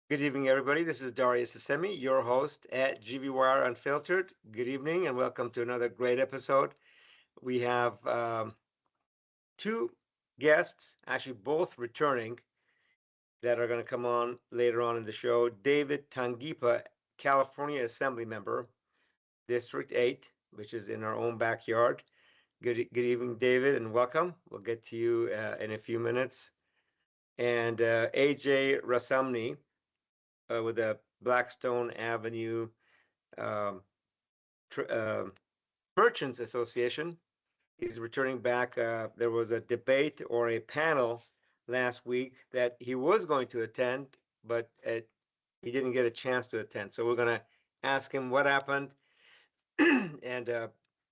Good evening, everybody. This is AJ Rassamni, your host at GVWire Unfiltered. Good evening, and welcome to another great episode. We have two guests, actually both returning, that are going to come on later on in the show. David Tangipa, California Assembly Member, District 8, which is in our own backyard. Good evening, David, and welcome. We'll get to you in a few minutes. And AJ Rassamni with the Blackstone Avenue um, Merchants Association. He's returning back. There was a debate or a panel last week that he was going to attend, but he didn't get a chance to attend. So we're going to ask him what happened and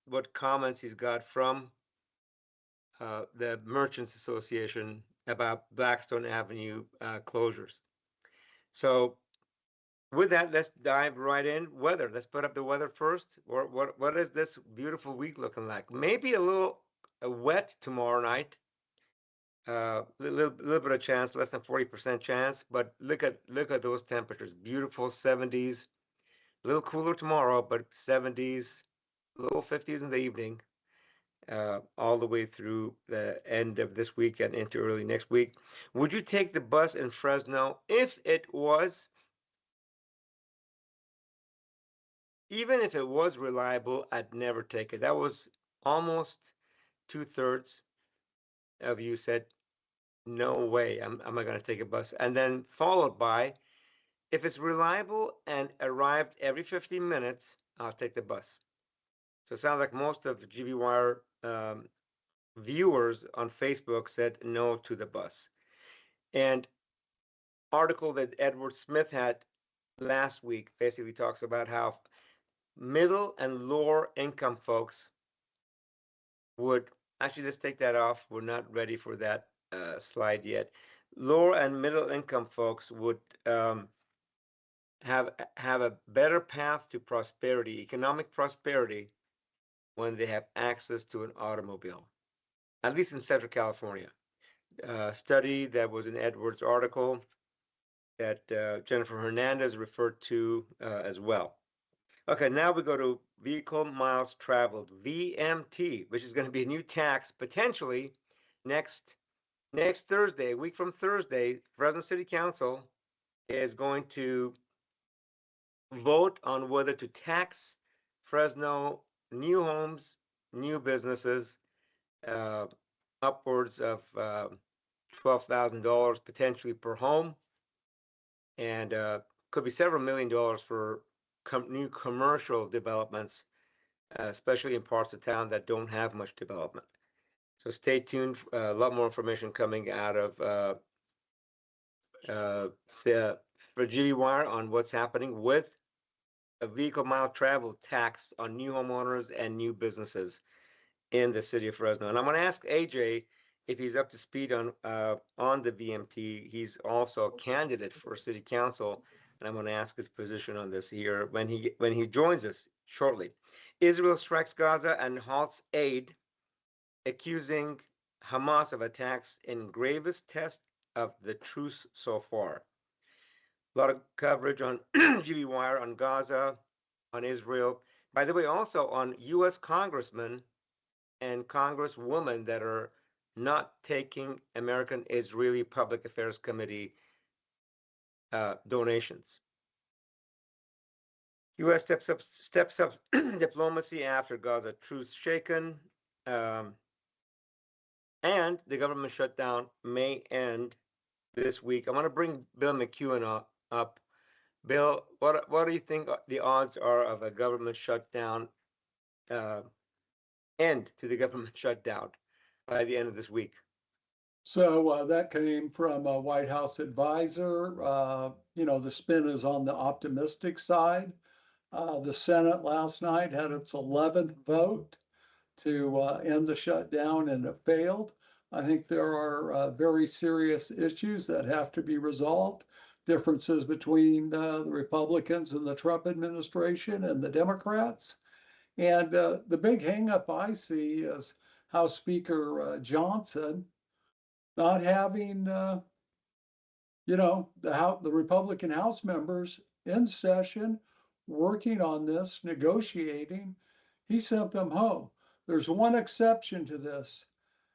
what comments he's got from the Merchants Association about Blackstone Avenue closures. So with that, let's dive right in. Weather. Let's put up the weather first. What is this beautiful week looking like? Maybe a little wet tomorrow night. Little bit of chance, less than 40% chance. But look at those temperatures. Beautiful 70s. A little cooler tomorrow, but 70s, low 50s in the evening. All the way through the end of this week and into early next week. Would you take the bus in Fresno if it was? Even if it was reliable, I'd never take it. That was almost 2/3 of you said, no way, I'm not going to take a bus. And then followed by, if it's reliable and arrived every 15 minutes, I'll take the bus. So it sounds like most of GB Wire viewers on Facebook said no to the bus. And article that Edward Smith had last week basically talks about how middle and lower income folks would actually, let's take that off. We're not ready for that slide yet. Lower and middle income folks would have a better path to prosperity, economic prosperity, when they have access to an automobile, at least in Central California. Study that was in Edward's article that Jennifer Hernandez referred to as well. Okay, now we go to vehicle miles traveled, VMT, which is going to be a new tax potentially next Thursday, a week from Thursday. Fresno City Council is going to vote on whether to tax Fresno new homes, new businesses, upwards of $12,000 potentially per home, and could be several $1 million for new commercial developments, especially in parts of town that don't have much development. So stay tuned. A lot more information coming out of for GB Wire on what's happening with a vehicle mile travel tax on new homeowners and new businesses in the city of Fresno. And I'm going to ask AJ if he's up to speed on the VMT. He's also a candidate for city council, and I'm going to ask his position on this here when he joins us shortly. Israel strikes Gaza and halts aid, accusing Hamas of attacks in gravest test of the truce so far. A lot of coverage on GB Wire on Gaza, on Israel. By the way, also on U.S. congressmen and congresswomen that are not taking American Israeli Public Affairs Committee donations. U.S. steps up diplomacy after Gaza truce shaken, and the government shutdown may end this week. I want to bring Bill McEwen up. Bill, what do you think the odds are of a government shutdown, end to the government shutdown by the end of this week? So that came from a White House advisor. The spin is on the optimistic side. The Senate last night had its 11th vote to end the shutdown, and it failed. I think there are very serious issues that have to be resolved, differences between the Republicans and the Trump administration and the Democrats. And the big hangup I see is House Speaker Johnson not having the Republican House members in session, working on this, negotiating, he sent them home. There's one exception to this.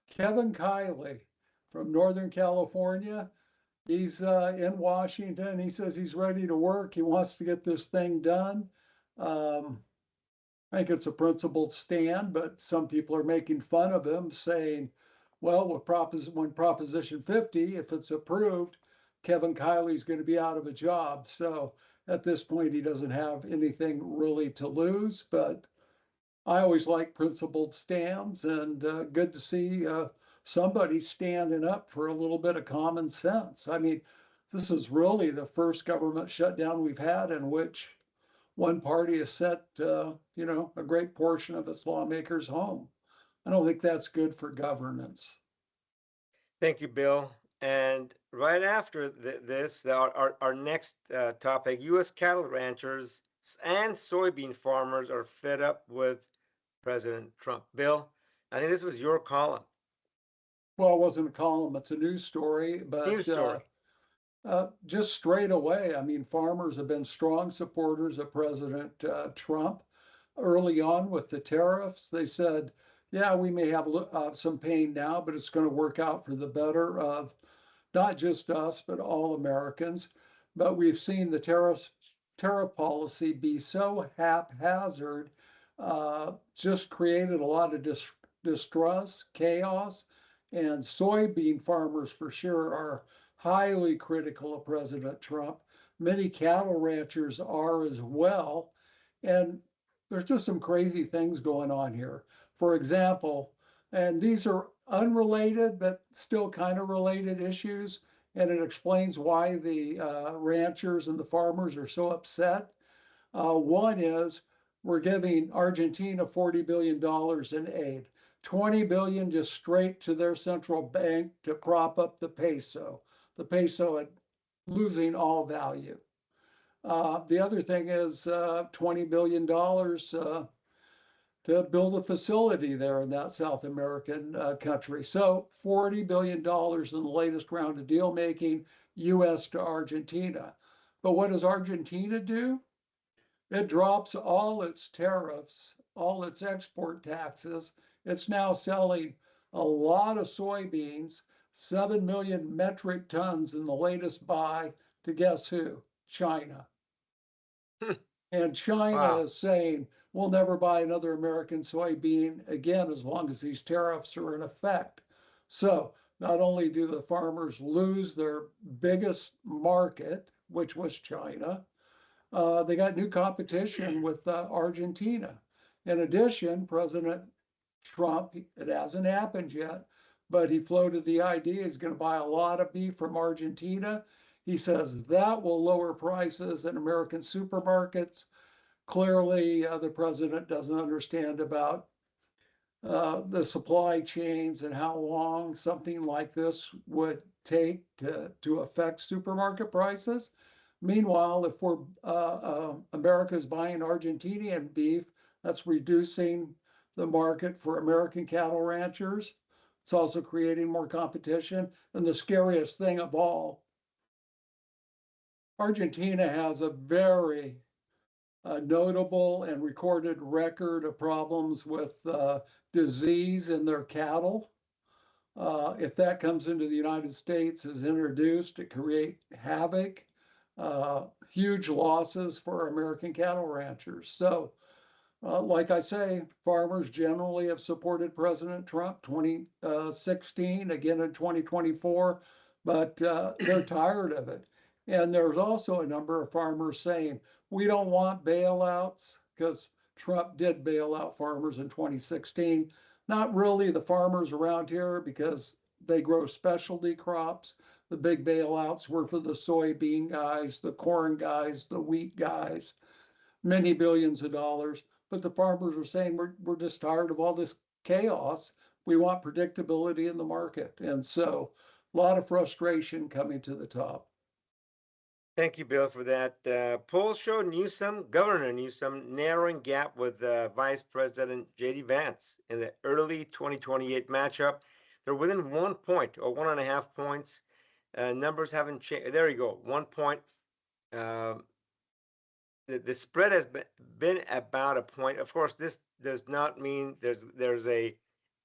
Kevin Kiley from Northern California, he's in Washington. He says he's ready to work. He wants to get this thing done. Um, I think it's a principled stand, but some people are making fun of him, saying, well, when Proposition 50, if it's approved, Kevin Kiley's going to be out of a job. So at this point, he doesn't have anything really to lose. But I always like principled stands, and good to see somebody standing up for a little bit of common sense. I mean, this is really the first government shutdown we've had in which one party has sent, a great portion of its lawmakers home. I don't think that's good for governance. Thank you, Bill. And right after this, our next topic, U.S. cattle ranchers and soybean farmers are fed up with President Trump. Bill, I think this was your column. Well, it wasn't a column, it's a news story, News but story. just straight away, I mean, farmers have been strong supporters of President Trump. Early on with the tariffs, they said, yeah, we may have some pain now, but it's going to work out for the better of not just us, but all Americans. But we've seen the tariff policy be so haphazard, just created a lot of distrust, chaos, and soybean farmers for sure are highly critical of President Trump. Many cattle ranchers are as well. And there's just some crazy things going on here. For example, and these are unrelated, but still kind of related issues, and it explains why the ranchers and the farmers are so upset. One is we're giving Argentina $40 billion in aid, 20 billion just straight to their central bank to prop up the peso. The peso at losing all value. The other thing is $20 billion to build a facility there in that South American country. So $40 billion in the latest round of deal making, US to Argentina. But what does Argentina do? It drops all its tariffs, all its export taxes. It's now selling a lot of soybeans, 7 million metric tons in the latest buy to guess who? China. And China Wow. is saying, we'll never buy another American soybean again as long as these tariffs are in effect. So not only do the farmers lose their biggest market, which was China, they got new competition with Argentina. In addition, President Trump, it hasn't happened yet, but he floated the idea he's going to buy a lot of beef from Argentina. He says that will lower prices in American supermarkets. Clearly, the president doesn't understand about the supply chains and how long something like this would take to affect supermarket prices. Meanwhile, if we're America's buying Argentinian beef, that's reducing the market for American cattle ranchers. It's also creating more competition. And the scariest thing of all, Argentina has a very notable and recorded record of problems with disease in their cattle. If that comes into the United States, is introduced to create havoc, huge losses for American cattle ranchers. So, like I say, farmers generally have supported President Trump 2016, again in 2024, but they're tired of it. And there's also a number of farmers saying, we don't want bailouts because Trump did bail out farmers in 2016. Not really the farmers around here because they grow specialty crops. The big bailouts were for the soybean guys, the corn guys, the wheat guys, many billions of dollars. But the farmers are saying we're just tired of all this chaos. We want predictability in the market. And so a lot of frustration coming to the top. Thank you, Bill, for that. Polls show Governor Newsom, narrowing gap with Vice President J.D. Vance in the early 2028 matchup. They're within 1 point or 1.5 points. Numbers haven't changed. There you go. 1 point. Um, the spread has been about a point. Of course, this does not mean there's a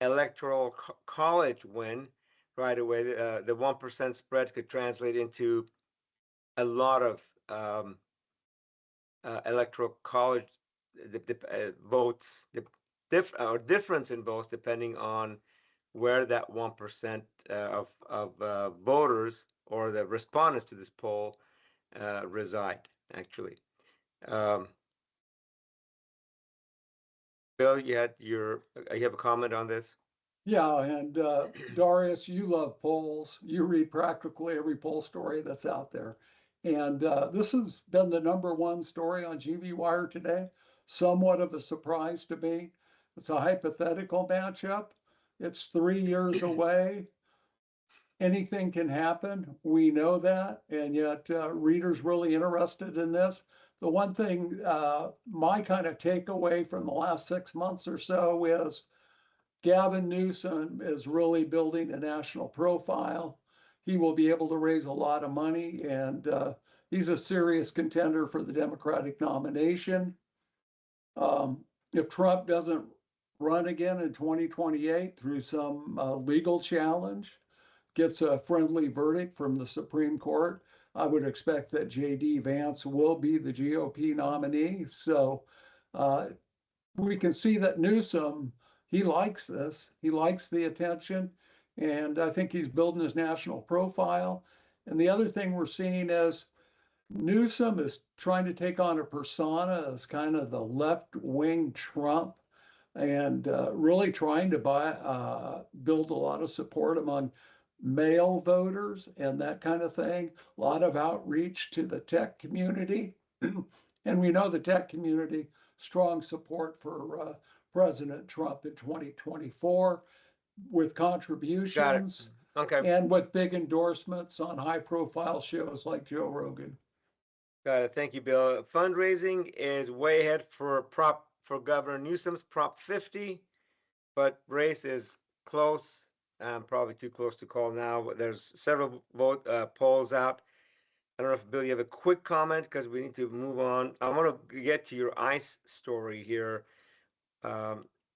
electoral college win right away. The 1% spread could translate into a lot of electoral college votes, the difference in votes depending on where that 1% of voters or the respondents to this poll reside. Actually, um, Bill, you have a comment on this? Yeah, and Darius, you love polls. You read practically every poll story that's out there. And this has been the #1 story on GV Wire today. Somewhat of a surprise to me. It's a hypothetical matchup. It's 3 years away. Anything can happen. We know that. And yet, readers really interested in this. The one thing, my kind of takeaway from the last 6 months or so is Gavin Newsom is really building a national profile. He will be able to raise a lot of money, and he's a serious contender for the Democratic nomination. If Trump doesn't run again in 2028 through some legal challenge, gets a friendly verdict from the Supreme Court, I would expect that J.D. Vance will be the GOP nominee. So we can see that Newsom, he likes this. He likes the attention. And I think he's building his national profile. And the other thing we're seeing is Newsom is trying to take on a persona as kind of the left wing Trump and really trying to build a lot of support among male voters and that kind of thing. A lot of outreach to the tech community. And we know the tech community, strong support for President Trump in 2024 with Got it. contributions Okay. and with big endorsements on high profile shows like Joe Rogan. Got it. Thank you, Bill. Fundraising is way ahead for Governor Newsom's Prop 50, but race is close. Probably too close to call now. But there's several polls out. I don't know if Bill, you have a quick comment because we need to move on. I want to get to your ICE story here,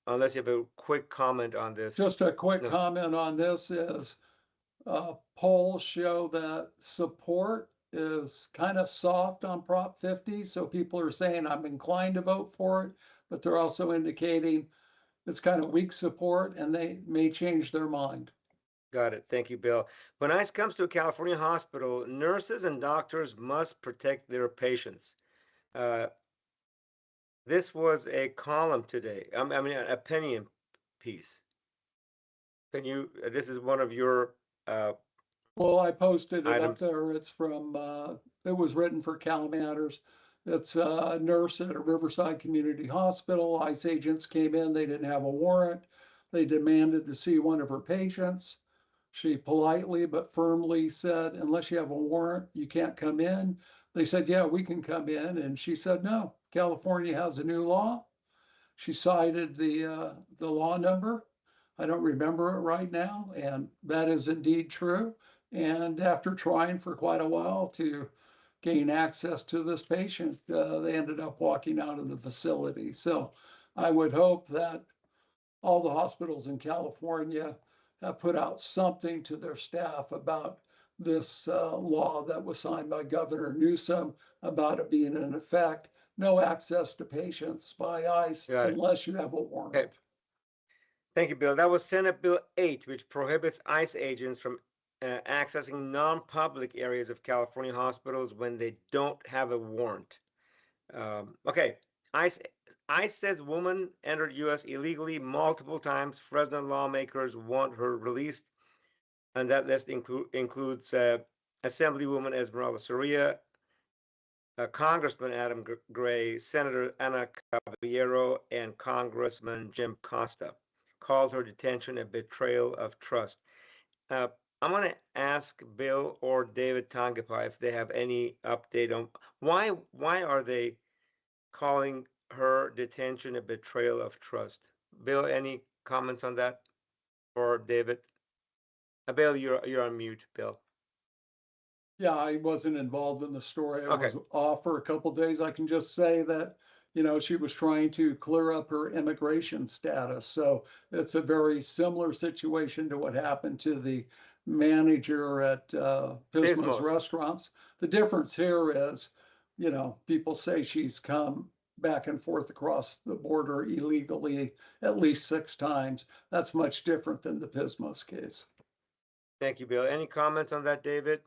unless you have a quick comment on this. Just a quick No. comment on this is polls show that support is kind of soft on Prop 50. So people are saying, I'm inclined to vote for it, but they're also indicating it's kind of weak support and they may change their mind. Got it. Thank you, Bill. When ICE comes to a California hospital, nurses and doctors must protect their patients. This was a column today. I mean, an opinion piece. Can you? This is one of your Well, I posted it up items. there. It's from, it was written for Cal Matters. It's a nurse at a Riverside Community Hospital. ICE agents came in, they didn't have a warrant. They demanded to see one of her patients. She politely but firmly said, unless you have a warrant, you can't come in. They said, yeah, we can come in. And she said, no, California has a new law. She cited the law number. I don't remember it right now, and that is indeed true. And after trying for quite a while to gain access to this patient, they ended up walking out of the facility. So I would hope that all the hospitals in California have put out something to their staff about this law that was signed by Governor Newsom about it being in effect. No access to patients by ICE unless you have a warrant. Okay. Thank you, Bill. That was Senate Bill 8, which prohibits ICE agents from accessing non-public areas of California hospitals when they don't have a warrant. Okay, ICE says woman entered U.S. illegally multiple times. Fresno lawmakers want her released, and that list includes Assemblywoman Esmeralda Soria, Congressman Adam Gray, Senator Ana Caballero, and Congressman Jim Costa. Called her detention a betrayal of trust. I'm going to ask Bill or David Tangipa if they have any update on why are they calling her detention a betrayal of trust. Bill, any comments on that? Or David? Bill, you're on mute, Bill. Yeah, I wasn't involved in the story. I Okay, was off for a couple days. I can just say that, she was trying to clear up her immigration status. So it's a very similar situation to what happened to the manager at Pismo's Pismos. restaurants. The difference here is, people say she's come back and forth across the border illegally at least 6 times. That's much different than the Pismos case. Thank you, Bill. Any comments on that, David?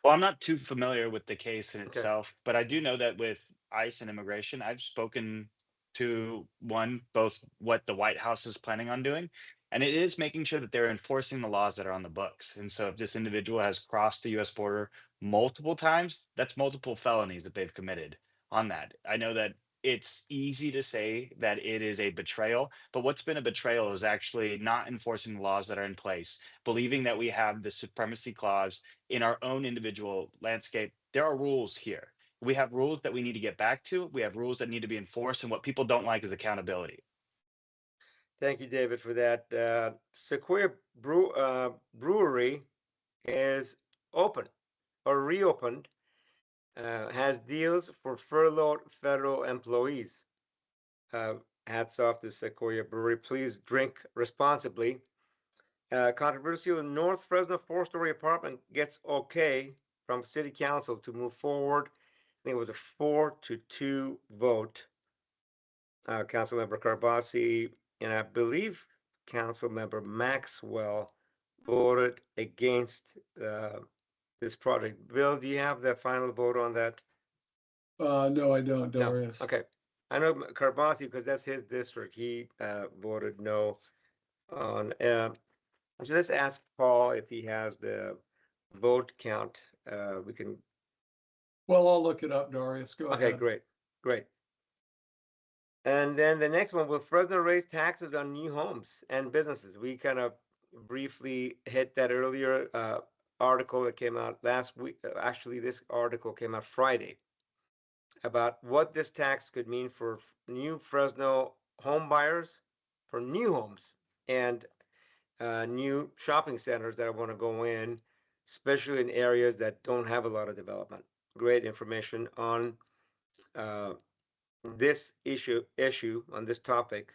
Well, I'm not too familiar with the case in Okay. itself, but I do know that with ICE and immigration, I've spoken to both what the White House is planning on doing, and it is making sure that they're enforcing the laws that are on the books. And so if this individual has crossed the US border multiple times, that's multiple felonies that they've committed on that. I know that it's easy to say that it is a betrayal, but what's been a betrayal is actually not enforcing the laws that are in place, believing that we have the supremacy clause in our own individual landscape. There are rules here. We have rules that we need to get back to. We have rules that need to be enforced. And what people don't like is accountability. Thank you, David, for that. Sequoia Brewery is open or reopened, has deals for furloughed federal employees. Uh, Hats off to Sequoia Brewery. Please drink responsibly. Controversial North Fresno four-story apartment gets okay from City Council to move forward. I think it was a 4-2 vote. Councilmember Carbasi and I believe Councilmember Maxwell voted against this project. Bill, do you have the final vote on that? No, I don't, No. Darius. Okay. I know Carbasi because that's his district. He voted no on. So let's ask Paul if he has the vote count. We can. Well, I'll look it up, Darius. Go Okay, ahead. great, great. And then the next one, will Fresno raise taxes on new homes and businesses? We kind of briefly hit that earlier. Article that came out last week. Actually, this article came out Friday about what this tax could mean for new Fresno home buyers for new homes and new shopping centers that want to go in, especially in areas that don't have a lot of development. Great information on uh, this issue on this topic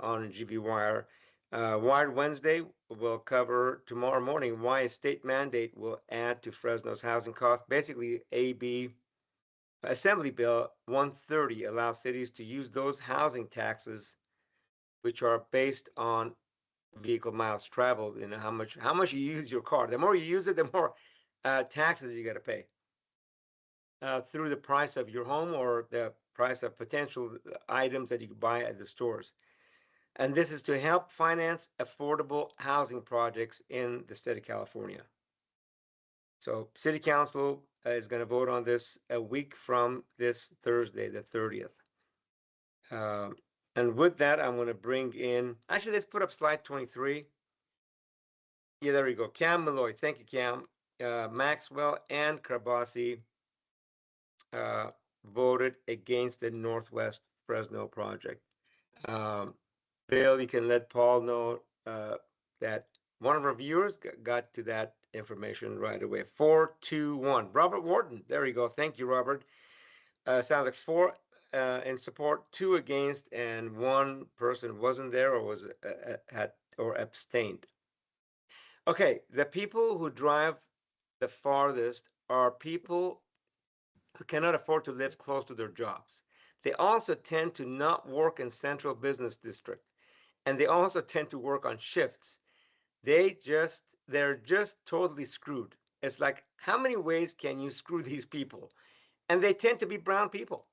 on GB Wire. Wired Wednesday will cover tomorrow morning why a state mandate will add to Fresno's housing costs. Basically, AB Assembly Bill 130 allows cities to use those housing taxes, which are based on vehicle miles traveled. You know how much you use your car. The more you use it, the more taxes you got to pay through the price of your home or the price of potential items that you can buy at the stores. And this is to help finance affordable housing projects in the state of California. So City Council is going to vote on this a week from this Thursday, the 30th. And with that, I'm going to bring in, actually, let's put up slide 23. Yeah, there we go. Cam Malloy. Thank you, Cam. Maxwell and Carbasi voted against the Northwest Fresno project. Bill, you can let Paul know that one of our viewers got to that information right away. 4-2-1. Robert Wharton. There you go. Thank you, Robert. Sounds like 4 in support, 2 against, and 1 person wasn't there or was had or abstained. Okay, the people who drive the farthest are people who cannot afford to live close to their jobs. They also tend to not work in central business district, and they also tend to work on shifts. They're just totally screwed. It's like, how many ways can you screw these people? And they tend to be brown people.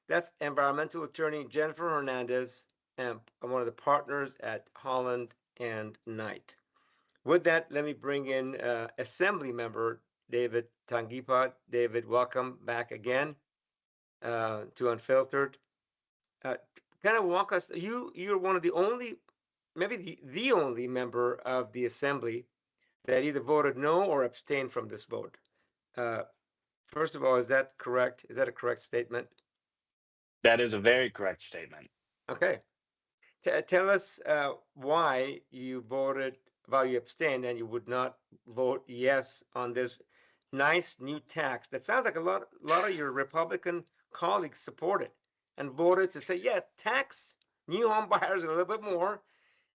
That's environmental attorney Jennifer Hernandez, and one of the partners at Holland and Knight. With that, let me bring in Assembly Member David Tangipa. David, welcome back again to Unfiltered. Uh, Kind of walk us. You're one of the only, maybe the only member of the Assembly that either voted no or abstained from this vote. Uh, First of all, is that correct? Is that a correct statement? That is a very correct statement. Okay. Tell us why you voted while you abstain, then you would not vote yes on this nice new tax that sounds like a lot of your Republican colleagues supported and voted to say, yes, tax new home buyers a little bit more.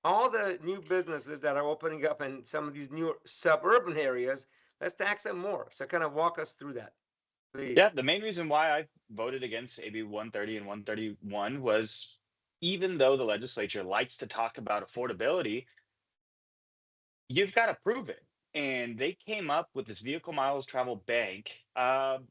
All the new businesses that are opening up in some of these new suburban areas, let's tax them more. So kind of walk us through that, Yeah, please. the main reason why I voted against AB 130 and 131 was, even though the legislature likes to talk about affordability, you've got to prove it. And they came up with this vehicle miles travel bank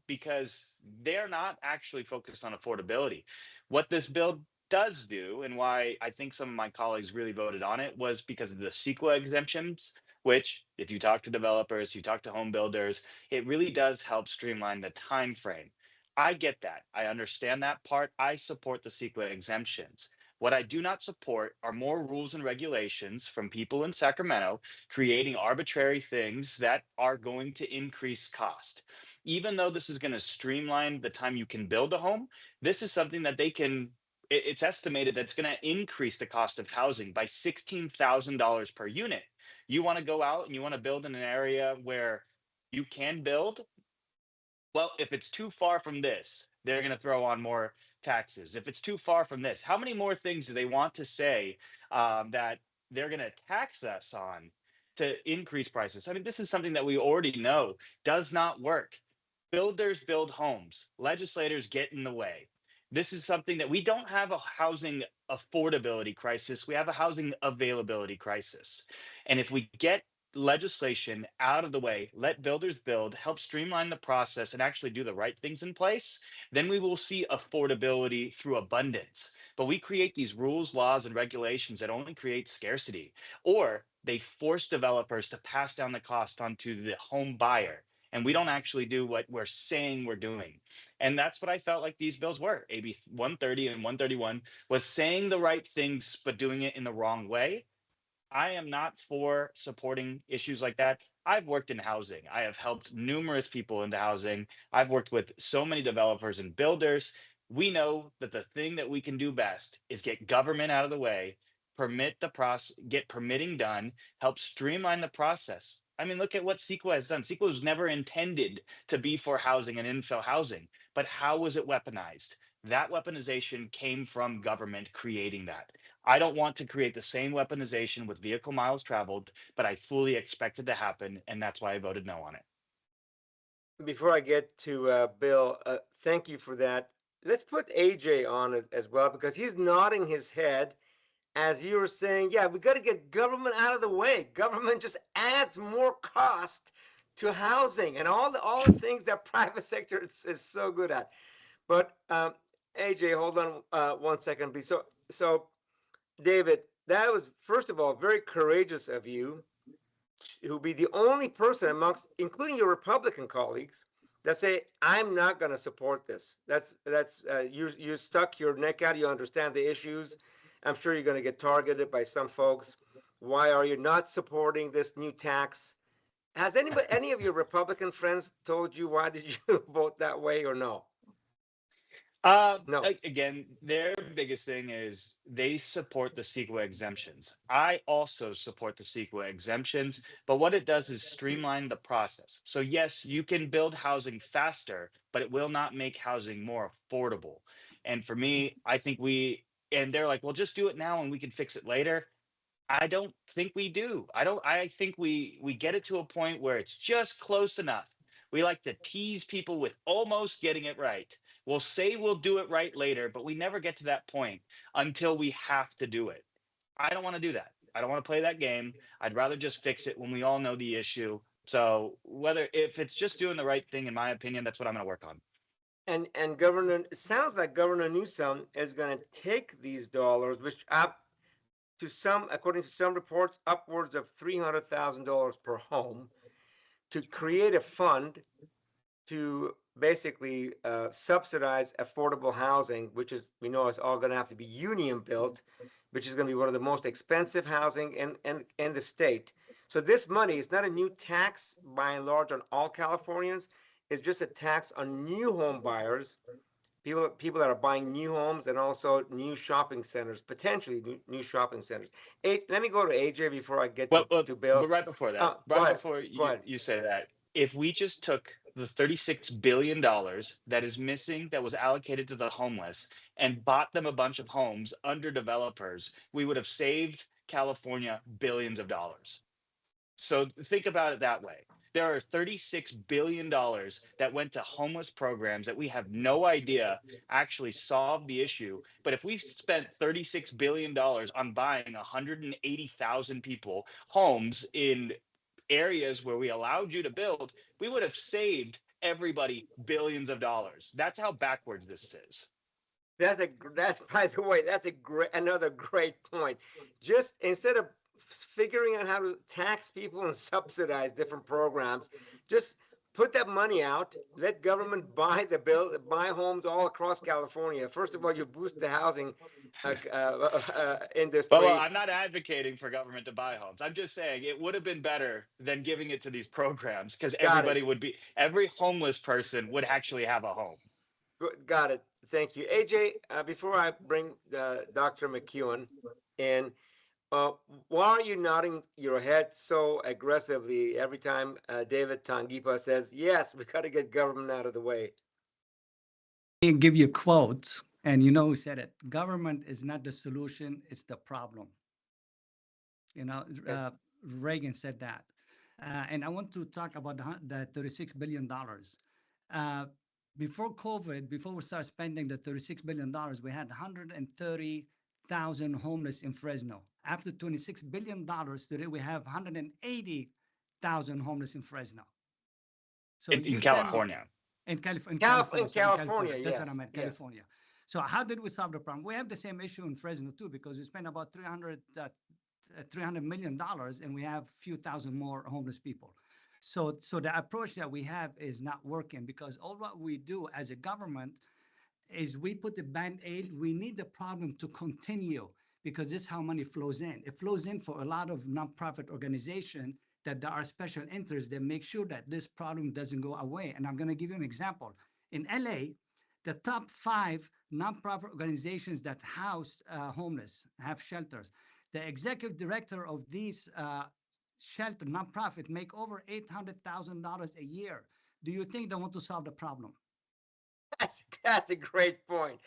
because they're not actually focused on affordability. What this bill does do, and why I think some of my colleagues really voted on it, was because of the CEQA exemptions, which, if you talk to developers, you talk to home builders, it really does help streamline the time frame. I get that. I understand that part. I support the CEQA exemptions. What I do not support are more rules and regulations from people in Sacramento creating arbitrary things that are going to increase cost. Even though this is going to streamline the time you can build a home, this is something that they can. It's estimated that's going to increase the cost of housing by $16,000 per unit. You want to go out and you want to build in an area where you can build, well, if it's too far from this, they're going to throw on more taxes. If it's too far from this, how many more things do they want to say that they're going to tax us on to increase prices? I mean, this is something that we already know does not work. Builders build homes, legislators get in the way. This is something that we don't have a housing affordability crisis. We have a housing availability crisis. And if we get legislation out of the way, let builders build, help streamline the process, and actually do the right things in place, then we will see affordability through abundance. But we create these rules, laws, and regulations that only create scarcity, or they force developers to pass down the cost onto the home buyer. And we don't actually do what we're saying we're doing. And that's what I felt like these bills were. AB 130 and 131 was saying the right things, but doing it in the wrong way. I am not for supporting issues like that. I've worked in housing. I have helped numerous people into housing. I've worked with so many developers and builders. We know that the thing that we can do best is get government out of the way, permit the process, get permitting done, help streamline the process. I mean, look at what CEQA has done. CEQA was never intended to be for housing and infill housing, but how was it weaponized? That weaponization came from government creating that. I don't want to create the same weaponization with vehicle miles traveled, but I fully expect it to happen, and that's why I voted no on it. Before I get to Bill, thank you for that. Let's put AJ on it as well because he's nodding his head as you were saying, yeah, we got to get government out of the way. Government just adds more cost to housing and all the things that private sector is so good at. But AJ, hold on 1 second, please. So David, that was first of all very courageous of you who be the only person amongst, including your Republican colleagues, that say, "I'm not going to support this." That's you stuck your neck out. You understand the issues. I'm sure you're going to get targeted by some folks. Why are you not supporting this new tax? Has any of your Republican friends told you why did you vote that way or no? No. Again, their biggest thing is they support the CEQA exemptions. I also support the CEQA exemptions, but what it does is streamline the process. So yes, you can build housing faster, but it will not make housing more affordable. And for me, I think and they're like, well, just do it now and we can fix it later. I don't think we do. I think we get it to a point where it's just close enough. We like to tease people with almost getting it right. We'll say we'll do it right later, but we never get to that point until we have to do it. I don't want to do that. I don't want to play that game. I'd rather just fix it when we all know the issue. So whether if it's just doing the right thing, in my opinion, that's what I'm going to work on. And Governor, it sounds like Governor Newsom is going to take these dollars, which up to some, according to some reports, upwards of $300,000 per home, to create a fund to basically subsidize affordable housing, which is, we know, is all going to have to be union built, which is going to be one of the most expensive housing in the state. So this money is not a new tax by and large on all Californians. It's just a tax on new home buyers people that are buying new homes and also new shopping centers, potentially new shopping centers. Let me go to AJ before I get to Bill. But right before that, Go right ahead. before Go ahead. you say that, if we just took the $36 billion that is missing, that was allocated to the homeless, and bought them a bunch of homes under developers, we would have saved California billions of dollars. So think about it that way. There are $36 billion that went to homeless programs that we have no idea actually solved the issue. But if we spent $36 billion on buying 180,000 people homes in areas where we allowed you to build, we would have saved everybody billions of dollars. That's how backwards this is. That's by the way, that's another great point. Just instead of figuring out how to tax people and subsidize different programs, just put that money out. Let government buy homes all across California. First of all, you boost the housing Well, industry. I'm not advocating for government to buy homes. I'm just saying it would have been better than giving it to these programs, because Got it. every homeless person would actually have a home. Got it. Thank you, AJ. Before I bring Dr. McEwen in, why are you nodding your head so aggressively every time David Tangipa says, yes, we got to get government out of the way? And give you quotes, and you know who said it. Government is not the solution; it's the problem. You know, Reagan said that. And I want to talk about the $36 billion. Before COVID, before we started spending the $36 billion, we had 130,000 homeless in Fresno. After $26 billion, today we have 180,000 homeless in Fresno. So in California. In California. California, That's yes, what I meant, yes. California. So how did we solve the problem? We have the same issue in Fresno too, because we spent about $300 million and we have a few thousand more homeless people. So the approach that we have is not working, because all what we do as a government is we put the Band-Aid. We need the problem to continue, because this is how money flows in. It flows in for a lot of nonprofit organizations that there are special interests that make sure that this problem doesn't go away. And I'm going to give you an example. In LA, the top 5 nonprofit organizations that house homeless, have shelters, the executive director of these shelter nonprofit make over $800,000 a year. Do you think they want to solve the problem? That's a great point.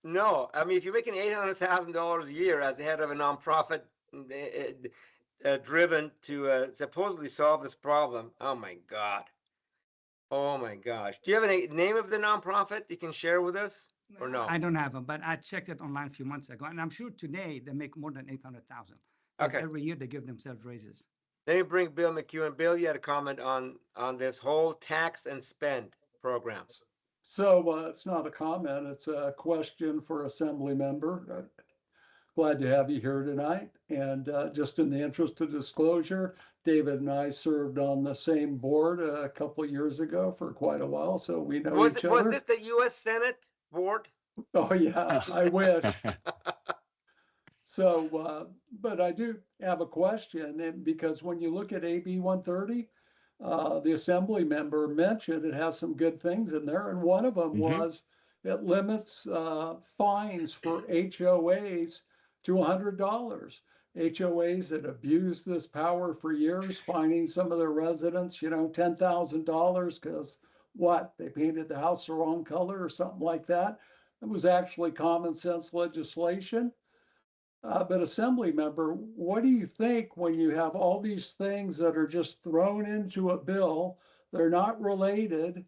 No, I mean, if you're making $800,000 a year as the head of a nonprofit driven to supposedly solve this problem, oh my God. Oh my gosh. Do you have a name of the nonprofit you can share with us, or no? I don't have them, but I checked it online a few months ago, and I'm sure today they make more than 800,000. Okay. Every year they give themselves raises. Let me bring Bill McEwen. Bill, you had a comment on this whole tax and spend program. So it's not a comment, it's a question for Assembly member. Glad to have you here tonight. And just in the interest of disclosure, David and I served on the same board a couple of years ago for quite a while, so we know each other. Was this the U.S. Senate board? Oh yeah, I wish. So, but I do have a question, and because when you look at AB 130, the Assembly member mentioned it has some good things in there, and one of them was it limits fines for HOAs to $100. HOAs that abuse this power for years, fining some of their residents, $10,000 because they painted the house the wrong color or something like that. It was actually common sense legislation. But Assembly member, what do you think when you have all these things that are just thrown into a bill? They're not related.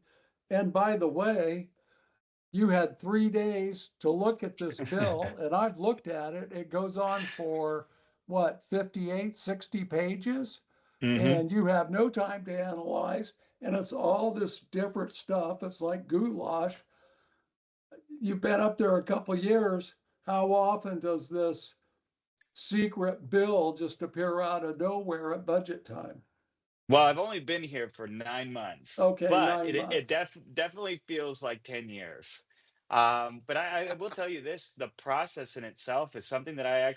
And by the way, you had 3 days to look at this bill, and I've looked at it. It goes on for 58, 60 pages, and you have no time to analyze. And it's all this different stuff. It's like goulash. You've been up there a couple of years. How often does this secret bill just appear out of nowhere at budget time? Well, I've only been here for 9 months, Okay, but 9 it months. definitely feels like 10 years. But I will tell you this, the process in itself is something that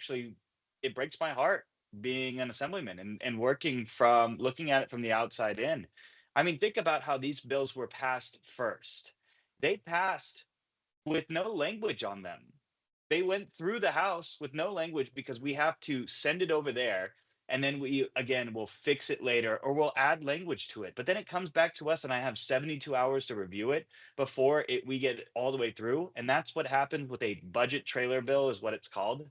it breaks my heart being an assemblyman and looking at it from the outside in. I mean, think about how these bills were passed first. They passed with no language on them. They went through the House with no language because we have to send it over there, and then we again will fix it later, or we'll add language to it. But then it comes back to us, and I have 72 hours to review it before we get it all the way through. And that's what happened with a budget trailer bill, is what it's called.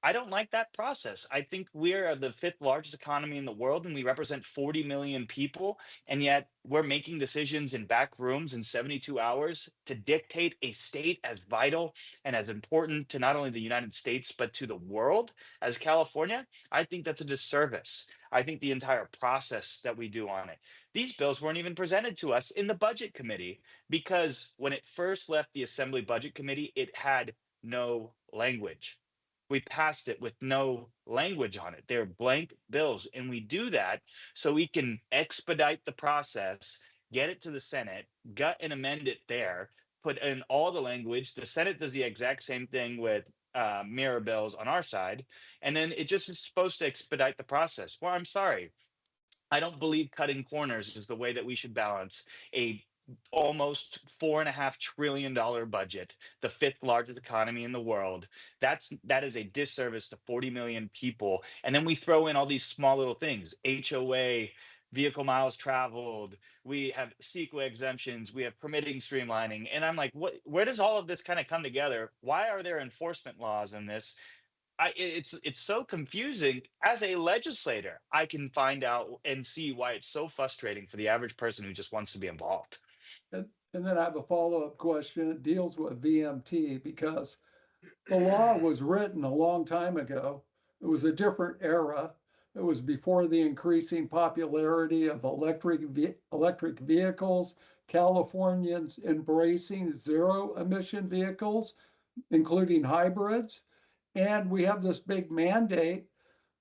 I don't like that process. I think we're the fifth largest economy in the world, and we represent 40 million people. And yet we're making decisions in back rooms in 72 hours to dictate a state as vital and as important to not only the United States, but to the world as California. I think that's a disservice. I think the entire process that we do on it. These bills weren't even presented to us in the budget committee, because when it first left the Assembly Budget Committee, it had no language. We passed it with no language on it. They're blank bills. And we do that so we can expedite the process, get it to the Senate, gut and amend it there, put in all the language. The Senate does the exact same thing with mirror bills on our side. And then it just is supposed to expedite the process. Well, I'm sorry. I don't believe cutting corners is the way that we should balance a almost $4.5 trillion budget, the fifth largest economy in the world. That is a disservice to 40 million people. And then we throw in all these small little things: HOA, vehicle miles traveled. We have CEQA exemptions. We have permitting streamlining. And I'm like, what? Where does all of this kind of come together? Why are there enforcement laws in this? It's so confusing. As a legislator, I can find out and see why it's so frustrating for the average person who just wants to be involved. And then I have a follow-up question. It deals with VMT because the law was written a long time ago. It was a different era. It was before the increasing popularity of electric vehicles, Californians embracing zero emission vehicles, including hybrids. And we have this big mandate.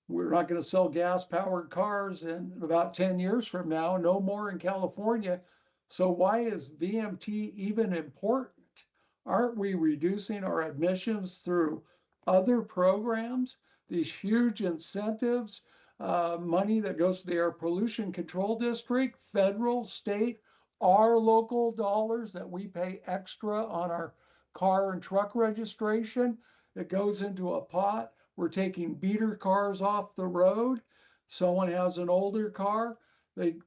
We're not going to sell gas powered cars in about 10 years from now, no more in California. So why is VMT even important? Aren't we reducing our emissions through other programs? These huge incentives, money that goes to the Air Pollution Control District, federal, state, our local dollars that we pay extra on our car and truck registration that goes into a pot. We're taking beater cars off the road. Someone has an older car.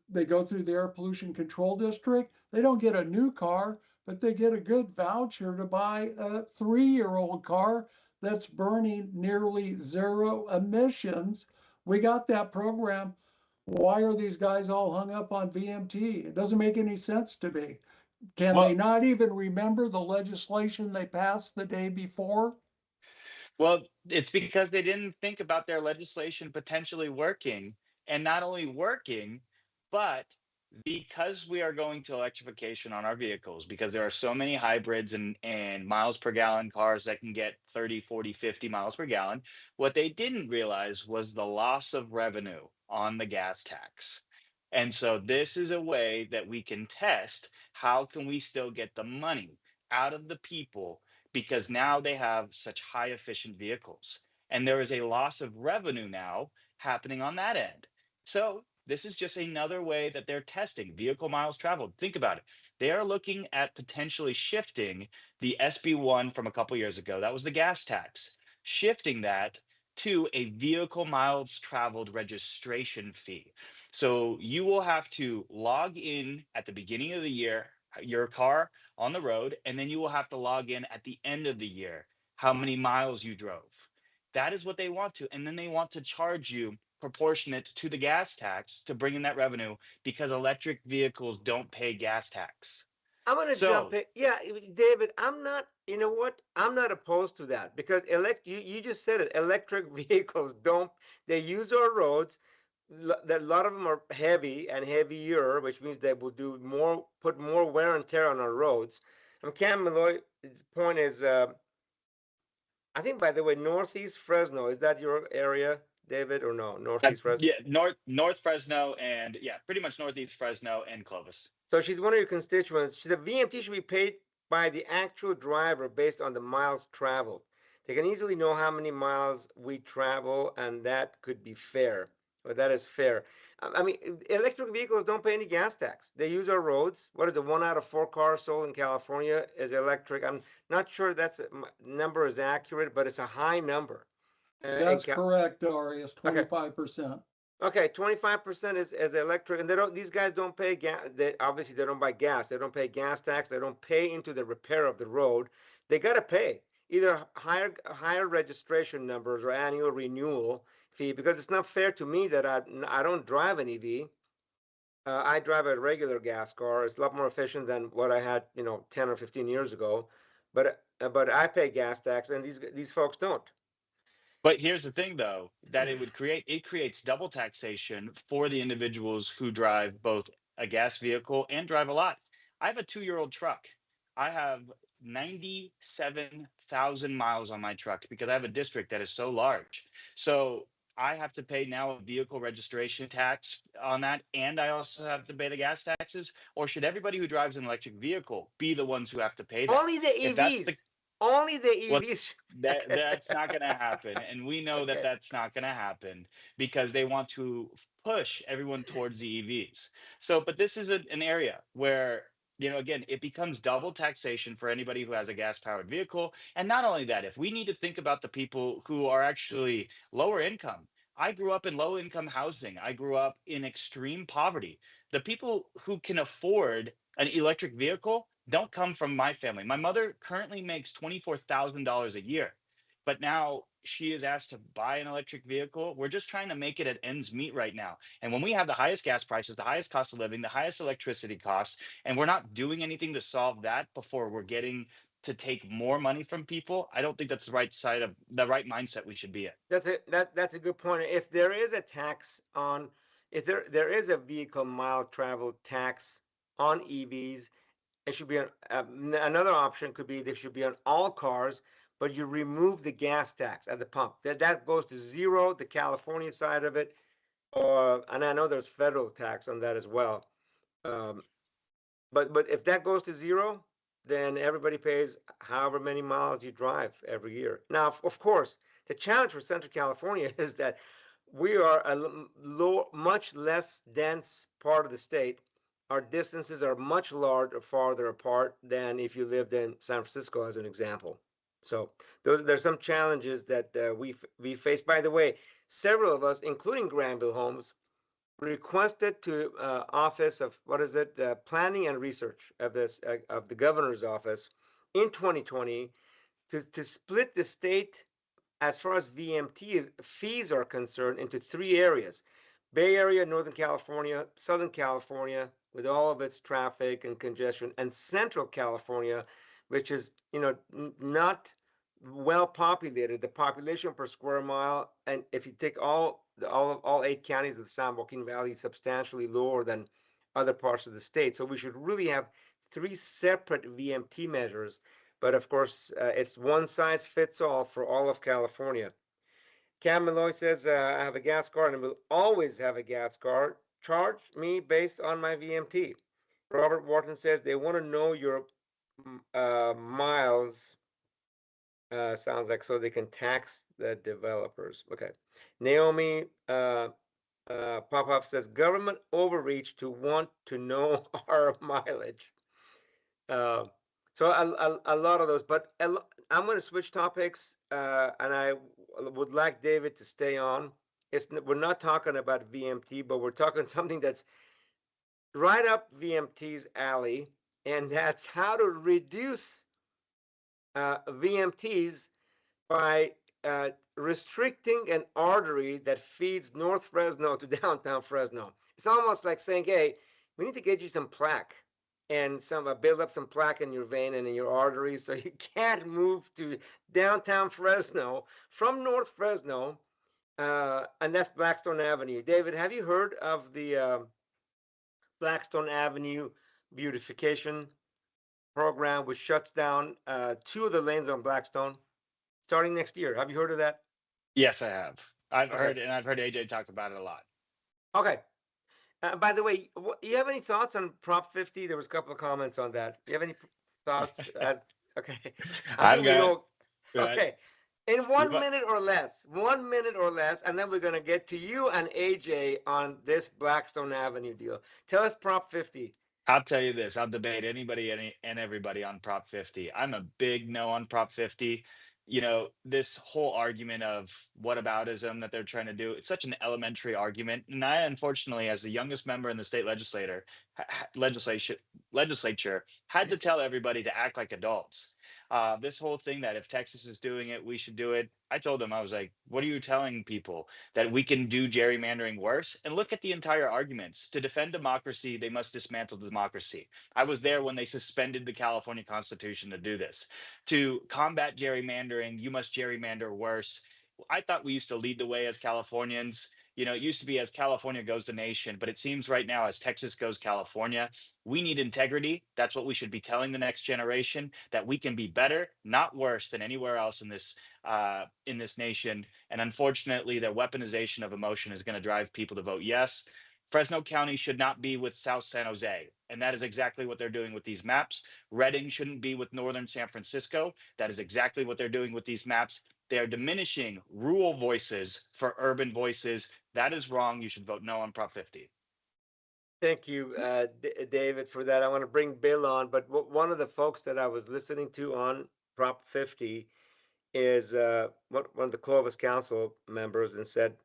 They go through the Air Pollution Control District. They don't get a new car, but they get a good voucher to buy a 3-year-old car that's burning nearly zero emissions. We got that program. Why are these guys all hung up on VMT? It doesn't make any sense to me. Can they not even remember the legislation they passed the day before? Well, it's because they didn't think about their legislation potentially working, and not only working, but because we are going to electrification on our vehicles, because there are so many hybrids and miles per gallon cars that can get 30, 40, 50 miles per gallon, what they didn't realize was the loss of revenue on the gas tax. And so this is a way that we can test how can we still get the money out of the people, because now they have such high efficient vehicles. And there is a loss of revenue now happening on that end. So this is just another way that they're testing vehicle miles traveled. Think about it. They are looking at potentially shifting the SB1 from a couple years ago. That was the gas tax, shifting that to a vehicle miles traveled registration fee. So you will have to log in at the beginning of the year, your car on the road, and then you will have to log in at the end of the year how many miles you drove. That is what they want to. And then they want to charge you proportionate to the gas tax to bring in that revenue, because electric vehicles don't pay gas tax. I'm gonna jump So, in. Yeah, David, I'm not, you know what? I'm not opposed to that because you just said it. Electric vehicles don't, they use our roads. A lot of them are heavy and heavier, which means they will do more, put more wear and tear on our roads. And Cam Malloy's point is, I think, by the way, Northeast Fresno, is that your area, David, or no? Northeast Fresno? yeah, North Fresno, and yeah, pretty much Northeast Fresno and Clovis. So she's one of your constituents. She said VMT should be paid by the actual driver based on the miles traveled. They can easily know how many miles we travel, and that could be fair. But that is fair. I mean, electric vehicles don't pay any gas tax. They use our roads. What is it? 1 out of 4 cars sold in California is electric. I'm not sure that's number is accurate, but it's a high number. That's correct, Darius, Okay. 25%. Okay, 25% is electric, and they don't. These guys don't pay gas. They obviously they don't buy gas. They don't pay gas tax. They don't pay into the repair of the road. They gotta pay either higher registration numbers or annual renewal fee, because it's not fair to me that I don't drive an EV. I drive a regular gas car. It's a lot more efficient than what I had, 10 or 15 years ago. But I pay gas tax, and these folks don't. But here's the thing, though, that it creates double taxation for the individuals who drive both a gas vehicle and drive a lot. I have a 2-year-old truck. I have 97,000 miles on my truck because I have a district that is so large. So I have to pay now a vehicle registration tax on that, and I also have to pay the gas taxes. Or should everybody who drives an electric vehicle be the ones who have to pay that? Only the If that's EVs. the Only the well, EVs. that's not going to happen, and we know that Okay. that's not going to happen because they want to push everyone towards the EVs. So, but this is an area where, again, it becomes double taxation for anybody who has a gas powered vehicle. And not only that, if we need to think about the people who are actually lower income. I grew up in low income housing. I grew up in extreme poverty. The people who can afford an electric vehicle don't come from my family. My mother currently makes $24,000 a year, but now she is asked to buy an electric vehicle. We're just trying to make it at ends meet right now. And when we have the highest gas prices, the highest cost of living, the highest electricity costs, and we're not doing anything to solve that before we're getting to take more money from people, I don't think that's the right side of the right mindset we should be in. That's a good point. If there is a tax on, if there is a vehicle mile travel tax on EVs, it should be another option could be there should be on all cars, but you remove the gas tax at the pump. That goes to zero, the California side of it, and I know there's federal tax on that as well. Um, but if that goes to zero, then everybody pays however many miles you drive every year. Now, of course, the challenge for Central California is that we are a much less dense part of the state. Our distances are much larger, farther apart than if you lived in San Francisco, as an example. So there's some challenges that we face. By the way, several of us, including Granville Homes, requested to office of what is it, planning and research of the governor's office in 2020 to split the state as far as VMT fees are concerned into 3 areas: Bay Area, Northern California, Southern California with all of its traffic and congestion, and Central California, which is not well populated. The population per square mile, and if you take all 8 counties of the San Joaquin Valley, is substantially lower than other parts of the state. So we should really have 3 separate VMT measures. But of course, it's one size fits all for all of California. Cam Malloy says, I have a gas card and will always have a gas card. Charge me based on my VMT. Robert Wharton says they want to know your miles. Sounds like so they can tax the developers. Okay. Naomi Popov says government overreach to want to know our mileage. So a lot of those, but I'm going to switch topics, and I would like David to stay on. We're not talking about VMT, but we're talking something that's right up VMT's alley, and that's how to reduce VMTs by restricting an artery that feeds North Fresno to downtown Fresno. It's almost like saying, hey, we need to get you some plaque and build up some plaque in your vein and in your arteries so you can't move to downtown Fresno from North Fresno, and that's Blackstone Avenue. David, have you heard of the Blackstone Avenue beautification program, which shuts down 2 of the lanes on Blackstone starting next year? Have you heard of that? Yes, I have. I've heard AJ talk about it a lot. Okay. By the way, you have any thoughts on Prop 50? There was a couple of comments on that. Do you have any thoughts? Okay. I think we know. Okay. In We 1 minute or less, 1 minute or less, and then we're going to get to you and AJ on this Blackstone Avenue deal. Tell us Prop 50. I'll tell you this, I'll debate anybody and everybody on Prop 50. I'm a big no on Prop 50. You know, this whole argument of whataboutism that they're trying to do, it's such an elementary argument. And I, unfortunately, as the youngest member in the state legislature, had to tell everybody to act like adults. This whole thing that if Texas is doing it, we should do it. I told them, I was like, what are you telling people? That we can do gerrymandering worse? And look at the entire arguments. To defend democracy, they must dismantle democracy. I was there when they suspended the California Constitution to do this. To combat gerrymandering, you must gerrymander worse. I thought we used to lead the way as Californians. You know, it used to be as California goes the nation, but it seems right now as Texas goes California. We need integrity. That's what we should be telling the next generation, that we can be better, not worse than anywhere else in this nation. And unfortunately, the weaponization of emotion is going to drive people to vote yes. Fresno County should not be with South San Jose. And that is exactly what they're doing with these maps. Redding shouldn't be with Northern San Francisco. That is exactly what they're doing with these maps. They are diminishing rural voices for urban voices. That is wrong. You should vote no on Prop 50. Thank you, David, for that. I want to bring Bill on, but one of the folks that I was listening to on Prop 50 is one of the Clovis Council members, and said,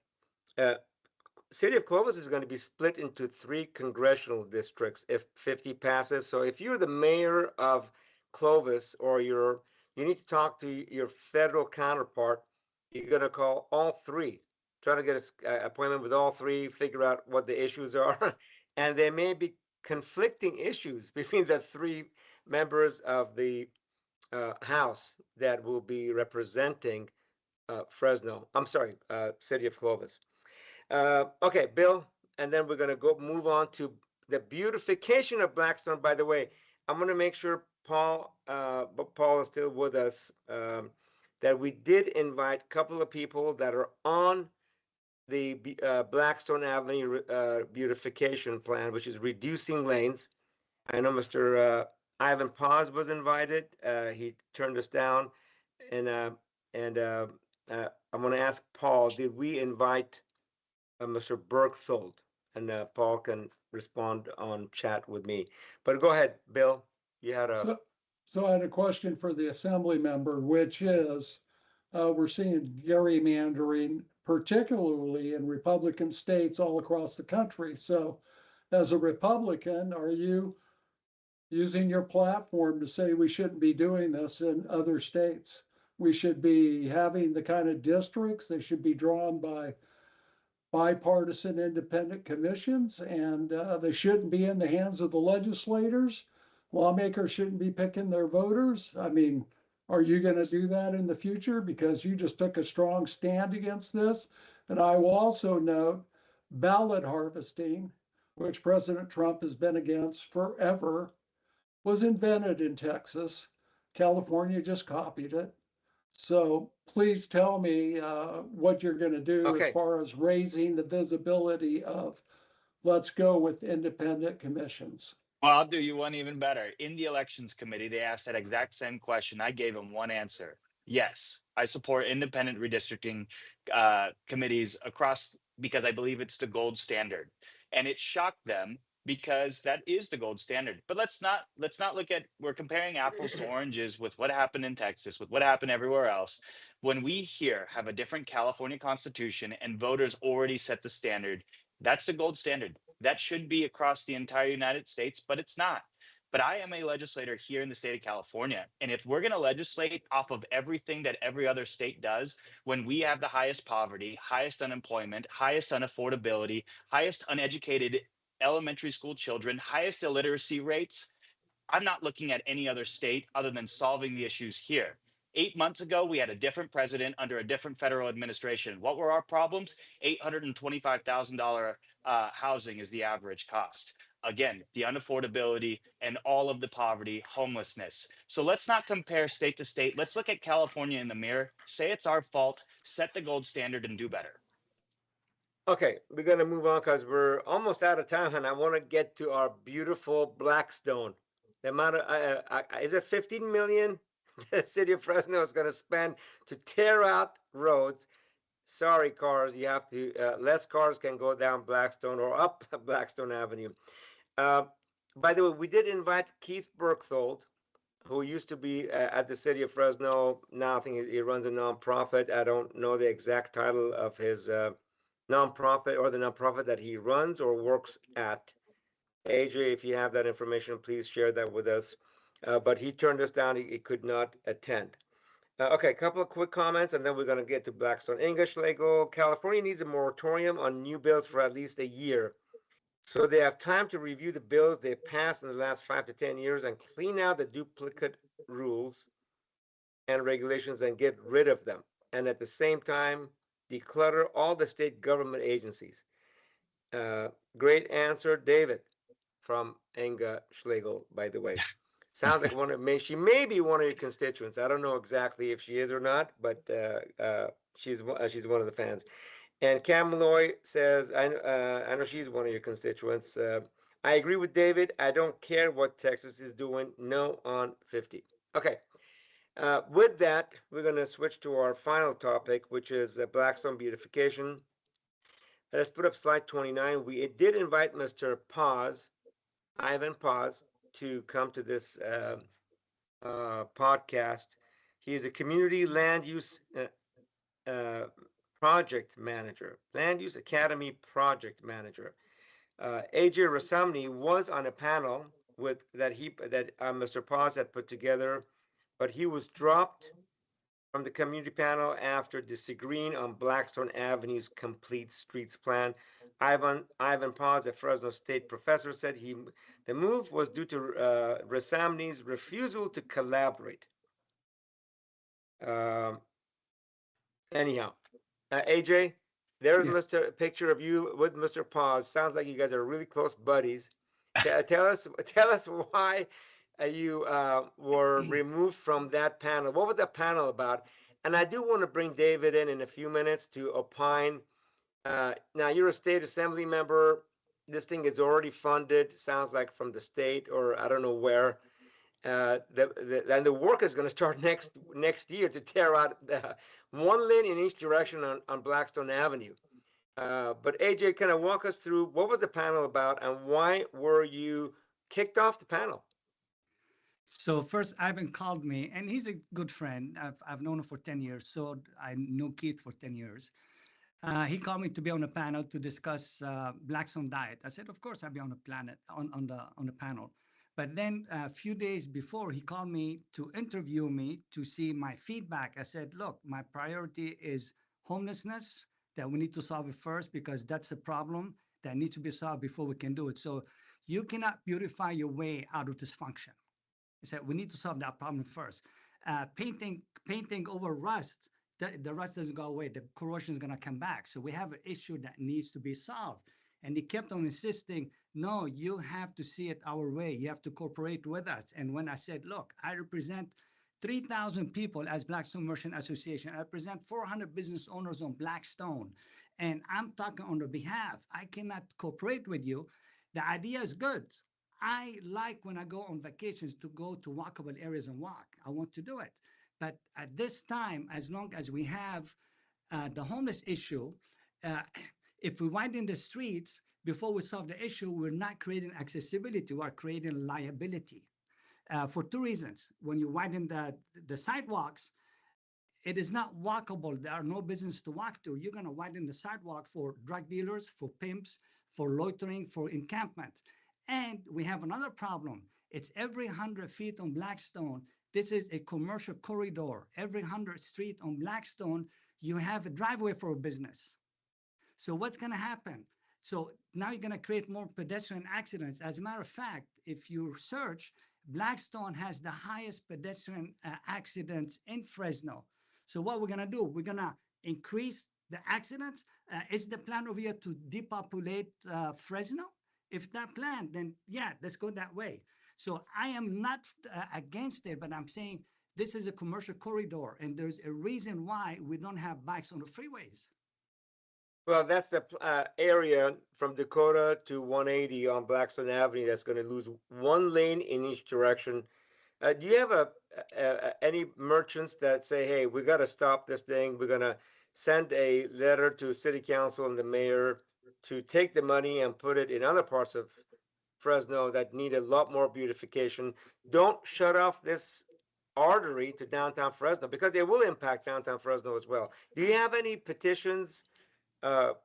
City of Clovis is going to be split into 3 congressional districts if 50 passes. So if you're the mayor of Clovis, or you need to talk to your federal counterpart, you're going to call all 3, try to get an appointment with all 3, figure out what the issues are. And there may be conflicting issues between the 3 members of the House that will be representing Fresno. I'm sorry, City of Clovis. Okay, Bill, and then we're going to move on to the beautification of Blackstone. By the way, I'm going to make sure Paul is still with us, that we did invite a couple of people that are on the Blackstone Avenue beautification plan, which is reducing lanes. I know Mr. Ivan Paz was invited. He turned us down, and I'm going to ask Paul, did we invite Mr. Bergthold? And Paul can respond on chat with me. But go ahead, Bill. You had a... So I had a question for the assembly member, which is, we're seeing gerrymandering, particularly in Republican states all across the country. So as a Republican, are you using your platform to say we shouldn't be doing this in other states? We should be having the kind of districts, they should be drawn by bipartisan independent commissions, and they shouldn't be in the hands of the legislators. Lawmakers shouldn't be picking their voters. I mean, are you going to do that in the future? Because you just took a strong stand against this. And I will also note ballot harvesting, which President Trump has been against forever, was invented in Texas. California just copied it. So please tell me what you're going to do as far as raising the visibility of, let's go with independent commissions. Well, I'll do you one even better. In the elections committee, they asked that exact same question. I gave them one answer. Yes, I support independent redistricting committees across, because I believe it's the gold standard. And it shocked them because that is the gold standard. But let's not look at, we're comparing apples to oranges with what happened in Texas, with what happened everywhere else. When we here have a different California constitution and voters already set the standard, that's the gold standard. That should be across the entire United States, but it's not. But I am a legislator here in the state of California. And if we're going to legislate off of everything that every other state does, when we have the highest poverty, highest unemployment, highest unaffordability, highest uneducated elementary school children, highest illiteracy rates, I'm not looking at any other state other than solving the issues here. 8 months ago, we had a different president under a different federal administration. What were our problems? $825,000 housing is the average cost. Again, the unaffordability and all of the poverty, homelessness. So let's not compare state to state. Let's look at California in the mirror, say it's our fault, set the gold standard, and do better. Okay, we're going to move on because we're almost out of time, and I want to get to our beautiful Blackstone. The amount of, is it 15 million the city of Fresno is going to spend to tear out roads. Sorry, cars, you have to, less cars can go down Blackstone or up Blackstone Avenue. Uh, by the way, we did invite Keith Berkthold, who used to be at the city of Fresno. Now I think he runs a nonprofit. I don't know the exact title of his nonprofit or the nonprofit that he runs or works at. AJ, if you have that information, please share that with us. But he turned us down. He could not attend. Okay, a couple of quick comments, and then we're going to get to Blackstone. English legal. California needs a moratorium on new bills for at least a year. So they have time to review the bills they've passed in the last 5 to 10 years and clean out the duplicate rules and regulations and get rid of them. And at the same time, declutter all the state government agencies. Great answer, David, from Inga Schlegel, by the way. Sounds like she may be one of your constituents. I don't know exactly if she is or not, but she's one of the fans. And Cam Malloy says, I know she's one of your constituents. I agree with David. I don't care what Texas is doing. No on 50. Okay. With that, we're going to switch to our final topic, which is Blackstone beautification. Let's put up slide 29. We did invite Mr. Paz, Ivan Paz, to come to this podcast. He is a community land use project manager, land use academy project manager. AJ Rassamni was on a panel that Mr. Paz had put together, but he was dropped from the community panel after disagreeing on Blackstone Avenue's complete streets plan. Ivan Paz, a Fresno State professor, said the move was due to Rassamni's refusal to collaborate. Anyhow, AJ, there's Yes. picture of you with Mr. Paz. Sounds like you guys are really close buddies. Tell us why you were removed from that panel. What was that panel about? And I do want to bring David in a few minutes to opine. Now you're a state assembly member. This thing is already funded. Sounds like from the state or I don't know where. And the work is going to start next year to tear out one lane in each direction on Blackstone Avenue. But AJ, kind of walk us through what was the panel about and why were you kicked off the panel? So first, Ivan called me, and he's a good friend. I've known him for 10 years, so I know Keith for 10 years. He called me to be on a panel to discuss Blackstone diet. I said, of course, I'll be on the panel. But then a few days before, he called me to interview me to see my feedback. I said, look, my priority is homelessness, that we need to solve it first because that's a problem that needs to be solved before we can do it. So you cannot beautify your way out of dysfunction. I said, we need to solve that problem first. Painting over rust, the rust doesn't go away. The corrosion is going to come back. So we have an issue that needs to be solved. And he kept on insisting, no, you have to see it our way. You have to cooperate with us. And when I said, look, I represent 3,000 people as Blackstone Merchant Association. I represent 400 business owners on Blackstone. And I'm talking on their behalf. I cannot cooperate with you. The idea is good. I like when I go on vacations to go to walkable areas and walk. I want to do it. But at this time, as long as we have the homeless issue, if we widen the streets before we solve the issue, we're not creating accessibility, we're creating liability. For two reasons. When you widen the sidewalks, it is not walkable. There are no business to walk to. You're going to widen the sidewalk for drug dealers, for pimps, for loitering, for encampment. And we have another problem. It's every 100 feet on Blackstone. This is a commercial corridor. Every 100 feet on Blackstone, you have a driveway for a business. So what's going to happen? So now you're going to create more pedestrian accidents. As a matter of fact, if you search, Blackstone has the highest pedestrian accidents in Fresno. So what we're going to do, we're going to increase the accidents. Is the plan over here to depopulate Fresno? If that plan, then yeah, let's go that way. So I am not against it, but I'm saying this is a commercial corridor, and there's a reason why we don't have bikes on the freeways. Well, that's the area from Dakota to 180 on Blackstone Avenue that's going to lose one lane in each direction. Do you have any merchants that say, "Hey, we got to stop this thing. We're gonna send a letter to city council and the mayor to take the money and put it in other parts of Fresno that need a lot more beautification. Don't shut off this artery to downtown Fresno because it will impact downtown Fresno as well." Do you have any petitions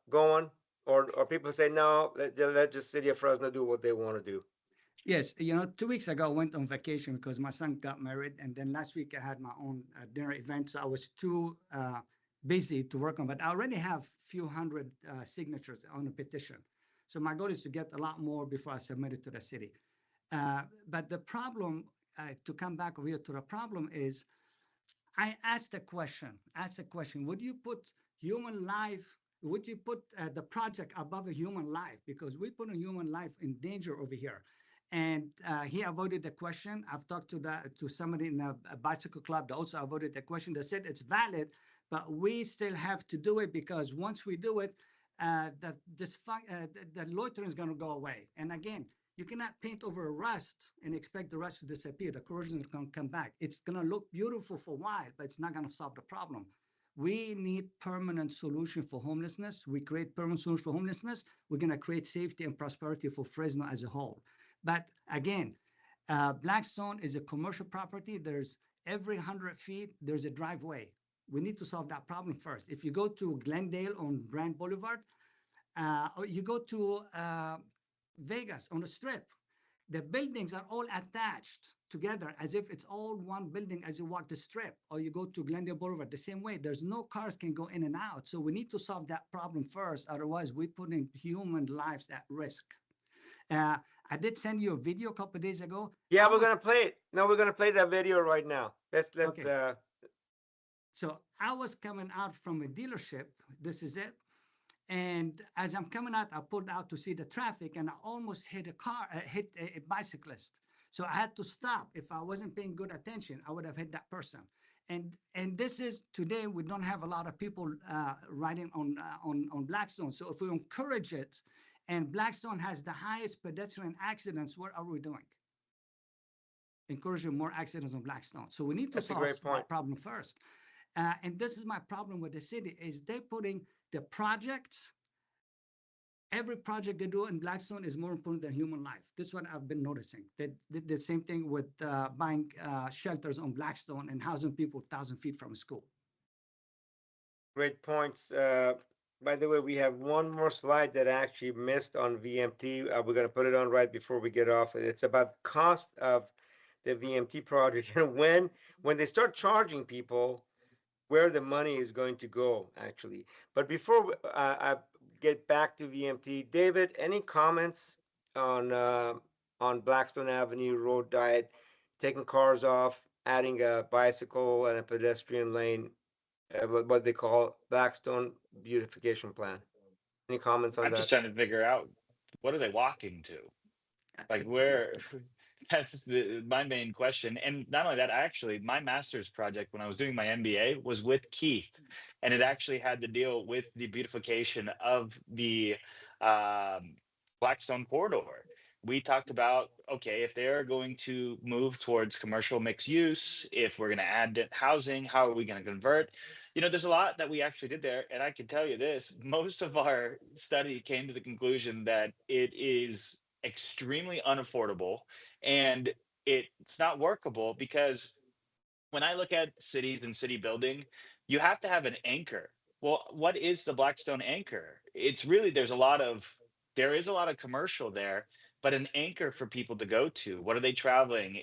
going, or people say no, let just city of Fresno do what they want to do? Yes, 2 weeks ago I went on vacation because my son got married, and then last week I had my own dinner event, so I was too busy to work on. But I already have few hundred signatures on a petition, so my goal is to get a lot more before I submit it to the city. But the problem, to come back over here to the problem is, I asked the question, would you put human life, would you put the project above a human life? Because we put a human life in danger over here. And he avoided the question. I've talked to somebody in a bicycle club that also avoided the question. They said it's valid, but we still have to do it because once we do it, the loitering is going to go away. And again, you cannot paint over a rust and expect the rust to disappear. The corrosion is going to come back. It's going to look beautiful for a while, but it's not going to solve the problem. We need permanent solution for homelessness. We create permanent solution for homelessness. We're going to create safety and prosperity for Fresno as a whole. But again, Blackstone is a commercial property. There's every 100 feet, there's a driveway. We need to solve that problem first. If you go to Glendale on Brand Boulevard, or you go to Vegas on the Strip, the buildings are all attached together as if it's all one building as you walk the Strip. Or you go to Glendale Boulevard the same way. There's no cars can go in and out. So we need to solve that problem first. Otherwise, we're putting human lives at risk. I did send you a video a couple of days ago. Yeah, we're gonna play it. No, we're gonna play that video right now. Let's Okay. So I was coming out from a dealership. This is it. And as I'm coming out, I pulled out to see the traffic, and I almost hit hit a bicyclist. So I had to stop. If I wasn't paying good attention, I would have hit that person. And this is today. We don't have a lot of people riding on Blackstone. So if we encourage it, and Blackstone has the highest pedestrian accidents, what are we doing? Encouraging more accidents on Blackstone. So we need to solve that problem first. And this is my problem with the city is they're putting the projects, every project they do in Blackstone is more important than human life. This is what I've been noticing. They did the same thing with buying shelters on Blackstone and housing people 1,000 feet from a school. Great points. By the way, we have one more slide that I actually missed on VMT. We're going to put it on right before we get off. It's about cost of the VMT project and when they start charging people, where the money is going to go, actually. But before I get back to VMT, David, any comments on Blackstone Avenue road diet, taking cars off, adding a bicycle and a pedestrian lane, what they call Blackstone beautification plan? Any comments on I'm just that? trying to figure out, what are they walking to? Like where? That's my main question. And not only that, my master's project when I was doing my MBA was with Keith, and it actually had to deal with the beautification of the Blackstone corridor. We talked about, okay, if they're going to move towards commercial mixed use, if we're going to add housing, how are we going to convert? There's a lot that we actually did there. And I can tell you this, most of our study came to the conclusion that it is extremely unaffordable, and it's not workable because when I look at cities and city building, you have to have an anchor. Well, what is the Blackstone anchor? It's really there is a lot of commercial there, but an anchor for people to go to. What are they traveling?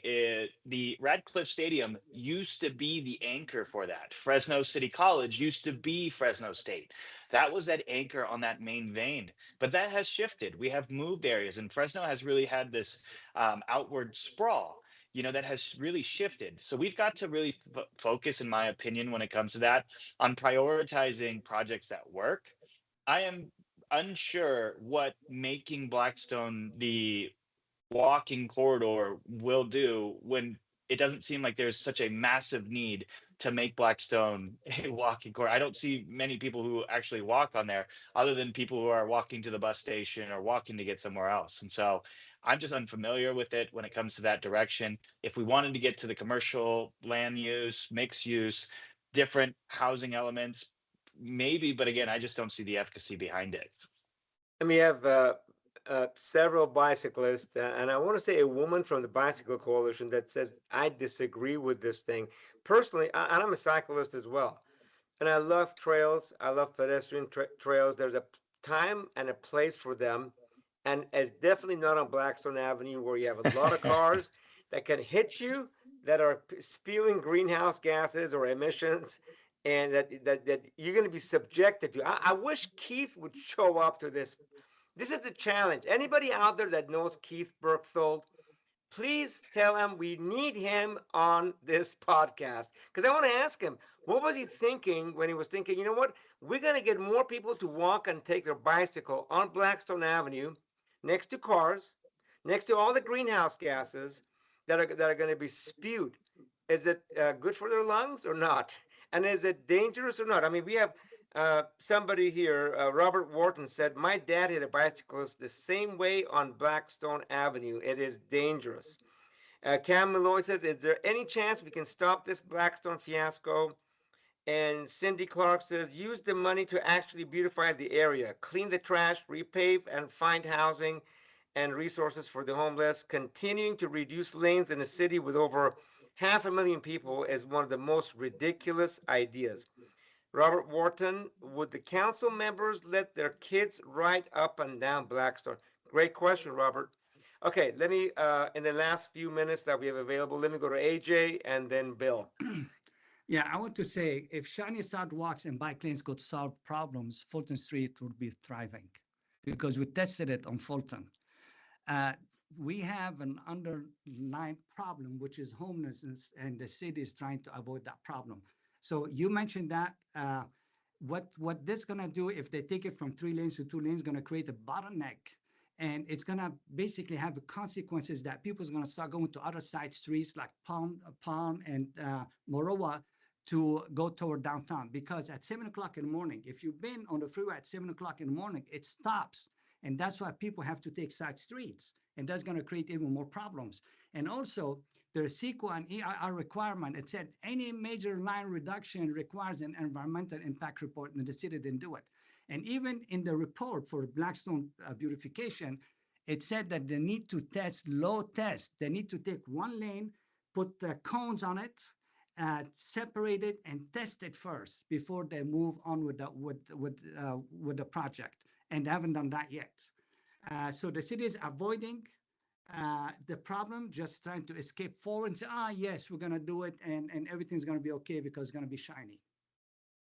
The Radcliffe Stadium used to be the anchor for that. Fresno City College used to be Fresno State. That was that anchor on that main vein. But that has shifted. We have moved areas, and Fresno has really had this outward sprawl, that has really shifted. So we've got to really focus, in my opinion, when it comes to that, on prioritizing projects that work. I am unsure what making Blackstone the walking corridor will do when it doesn't seem like there's such a massive need to make Blackstone a walking corridor. I don't see many people who actually walk on there other than people who are walking to the bus station or walking to get somewhere else. And so I'm just unfamiliar with it when it comes to that direction. If we wanted to get to the commercial land use, mixed use, different housing elements, maybe, but again, I just don't see the efficacy behind it. And we have several bicyclists, and I want to say a woman from the Bicycle Coalition that says, I disagree with this thing. Personally, and I'm a cyclist as well, and I love trails. I love pedestrian trails. There's a time and a place for them, and it's definitely not on Blackstone Avenue where you have a lot of cars that can hit you, that are spewing greenhouse gases or emissions, and that you're going to be subjected to. I wish Keith would show up to this. This is a challenge. Anybody out there that knows Keith Berchthold, please tell him we need him on this podcast. Because I want to ask him, what was he thinking when he was thinking, you know what, we're going to get more people to walk and take their bicycle on Blackstone Avenue, next to cars, next to all the greenhouse gases that are going to be spewed. Is it good for their lungs or not? And is it dangerous or not? I mean, we have somebody here, Robert Wharton said, my dad hit a bicyclist the same way on Blackstone Avenue. It is dangerous. Cam Malloy says, is there any chance we can stop this Blackstone fiasco? And Cindy Clark says, use the money to actually beautify the area, clean the trash, repave, and find housing and resources for the homeless. Continuing to reduce lanes in a city with over 500,000 people is one of the most ridiculous ideas. Robert Wharton, would the council members let their kids ride up and down Blackstone? Great question, Robert. Okay, let me, in the last few minutes that we have available, let me go to AJ and then Bill. Yeah, I want to say if shiny sidewalks and bike lanes could solve problems, Fulton Street would be thriving because we tested it on Fulton. We have an underlying problem, which is homelessness, and the city is trying to avoid that problem. So you mentioned that what this gonna do if they take it from 3 lanes to 2 lanes, gonna create a bottleneck, and it's gonna basically have the consequences that people's gonna start going to other side streets like Palm and Morowa to go toward downtown. Because at 7 o'clock in the morning, if you've been on the freeway at 7 o'clock in the morning, it stops, and that's why people have to take side streets, and that's going to create even more problems. And also, there's CEQA and EIR requirement. It said any major line reduction requires an environmental impact report, and the city didn't do it. And even in the report for Blackstone beautification, it said that they need to test low test. They need to take 1 lane, put the cones on it, separate it, and test it first before they move on with the project. And they haven't done that yet. So the city is avoiding the problem, just trying to escape forward and say, yes, we're going to do it, and everything's going to be okay because it's going to be shiny.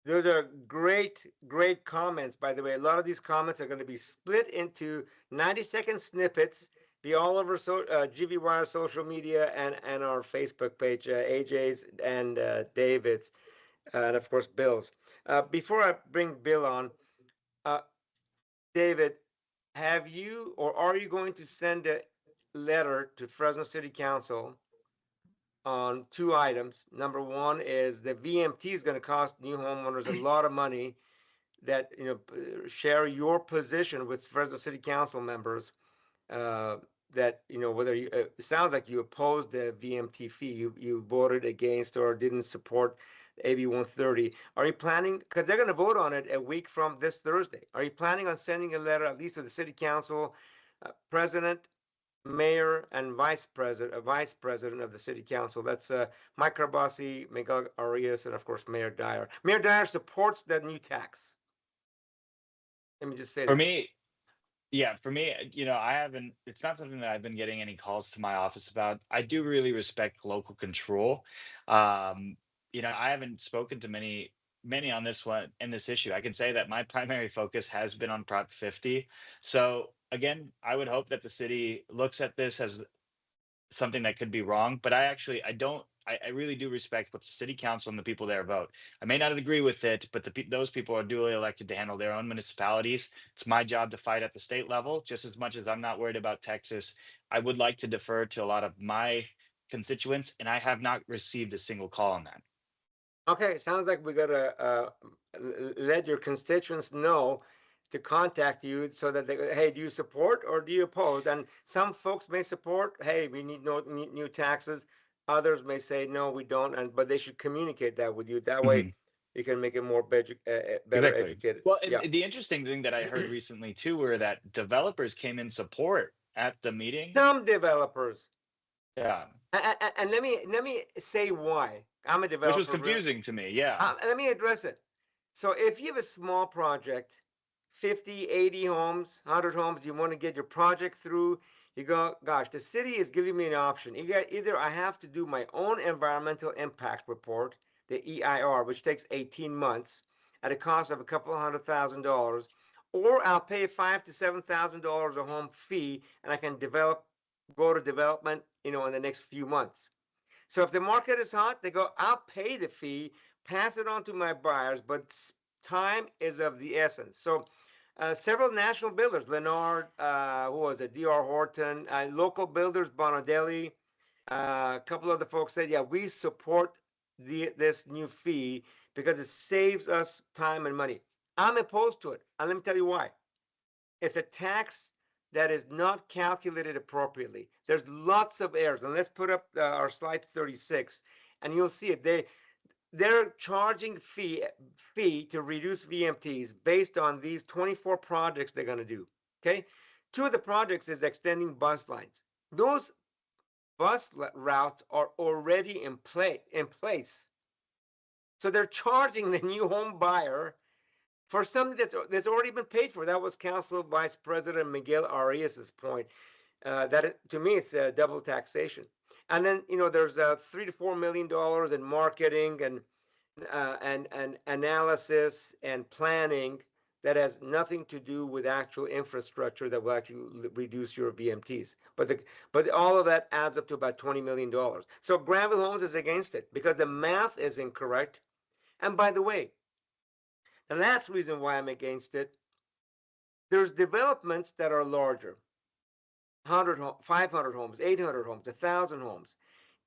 Those are great, great comments, by the way. A lot of these comments are going to be split into 90-second snippets, be all over GVWire social media and our Facebook page, AJ's and David's, and of course, Bill's. Before I bring Bill on, David, have you or are you going to send a letter to Fresno City Council on 2 items? Number 1 is the VMT is going to cost new homeowners a lot of money. That, you know, share your position with Fresno City Council members. That, you know, whether you, it sounds like you opposed the VMT fee, you voted against or didn't support AB 130. Are you planning, because they're going to vote on it a week from this Thursday, are you planning on sending a letter at least to the city council, president, mayor, and vice president of the city council? That's Mike Carbasi, Miguel Arias, and of course Mayor Dyer. Mayor Dyer supports that new tax. Let me just say For that. me, yeah, for me, I haven't, it's not something that I've been getting any calls to my office about. I do really respect local control. I haven't spoken to many on this one and this issue. I can say that my primary focus has been on Prop 50. So again, I would hope that the city looks at this as something that could be wrong, but I really do respect what the city council and the people there vote. I may not agree with it, but those people are duly elected to handle their own municipalities. It's my job to fight at the state level, just as much as I'm not worried about Texas. I would like to defer to a lot of my constituents, and I have not received a single call on that. Okay, sounds like we gotta let your constituents know to contact you so that they, hey, do you support or do you oppose? And some folks may support, hey, we need no new taxes. Others may say, no, we don't. But they should communicate that with you. That way, Mhm. you can make it more better Exactly. educated. Well, Yeah. and the interesting thing that I heard recently too were that developers came in support at the meeting. Some developers, Yeah, and let me say why. I'm a which was developer. confusing to me. Yeah. Let me address it. So if you have a small project, 50, 80 homes, 100 homes, you want to get your project through, you go, gosh, the city is giving me an option. You got either I have to do my own environmental impact report, the EIR, which takes 18 months at a cost of a couple of $100,000, or I'll pay $5,000 to $7,000 a home fee and I can go to development, in the next few months. So if the market is hot, they go, I'll pay the fee, pass it on to my buyers, but time is of the essence. So several national builders, Leonard, who was it, D.R. Horton, local builders, Bonadelli, a couple other folks said, yeah, we support this new fee because it saves us time and money. I'm opposed to it. And let me tell you why. It's a tax that is not calculated appropriately. There's lots of errors. And let's put up our slide 36, and you'll see it. They're charging fee to reduce VMTs based on these 24 projects they're going to do. Okay, two of the projects is extending bus lines. Those bus routes are already in place. So they're charging the new home buyer for something that's already been paid for. That was Council Vice President Miguel Arias's point. To me, it's double taxation. And then there's $3 to $4 million in marketing and analysis and planning that has nothing to do with actual infrastructure that will actually reduce your VMTs. But all of that adds up to about $20 million. So Granville Homes is against it because the math is incorrect. And by the way, the last reason why I'm against it, there's developments that are larger, 500 homes, 800 homes, 1,000 homes.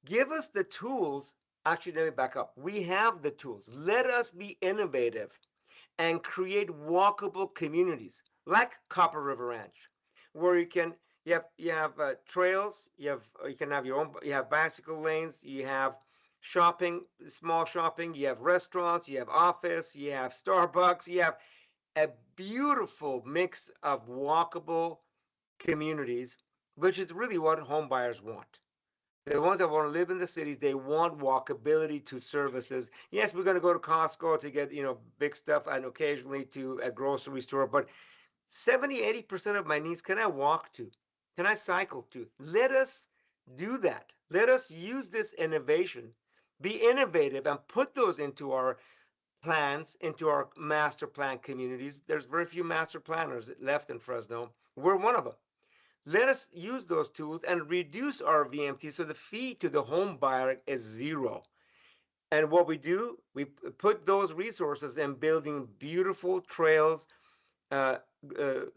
Give us the tools. Actually, let me back up. We have the tools. Let us be innovative and create walkable communities like Copper River Ranch, where you have trails, you can have your own, you have bicycle lanes, you have shopping, small shopping, you have restaurants, you have office, you have Starbucks, you have a beautiful mix of walkable communities, which is really what home buyers want. The ones that want to live in the cities, they want walkability to services. Yes, we're going to go to Costco to get, big stuff and occasionally to a grocery store, but 70-80% of my needs can I walk to? Can I cycle to? Let us do that. Let us use this innovation, be innovative, and put those into our plans, into our master plan communities. There's very few master planners left in Fresno. We're one of them. Let us use those tools and reduce our VMT so the fee to the home buyer is zero. And what we do, we put those resources in building beautiful trails, uh,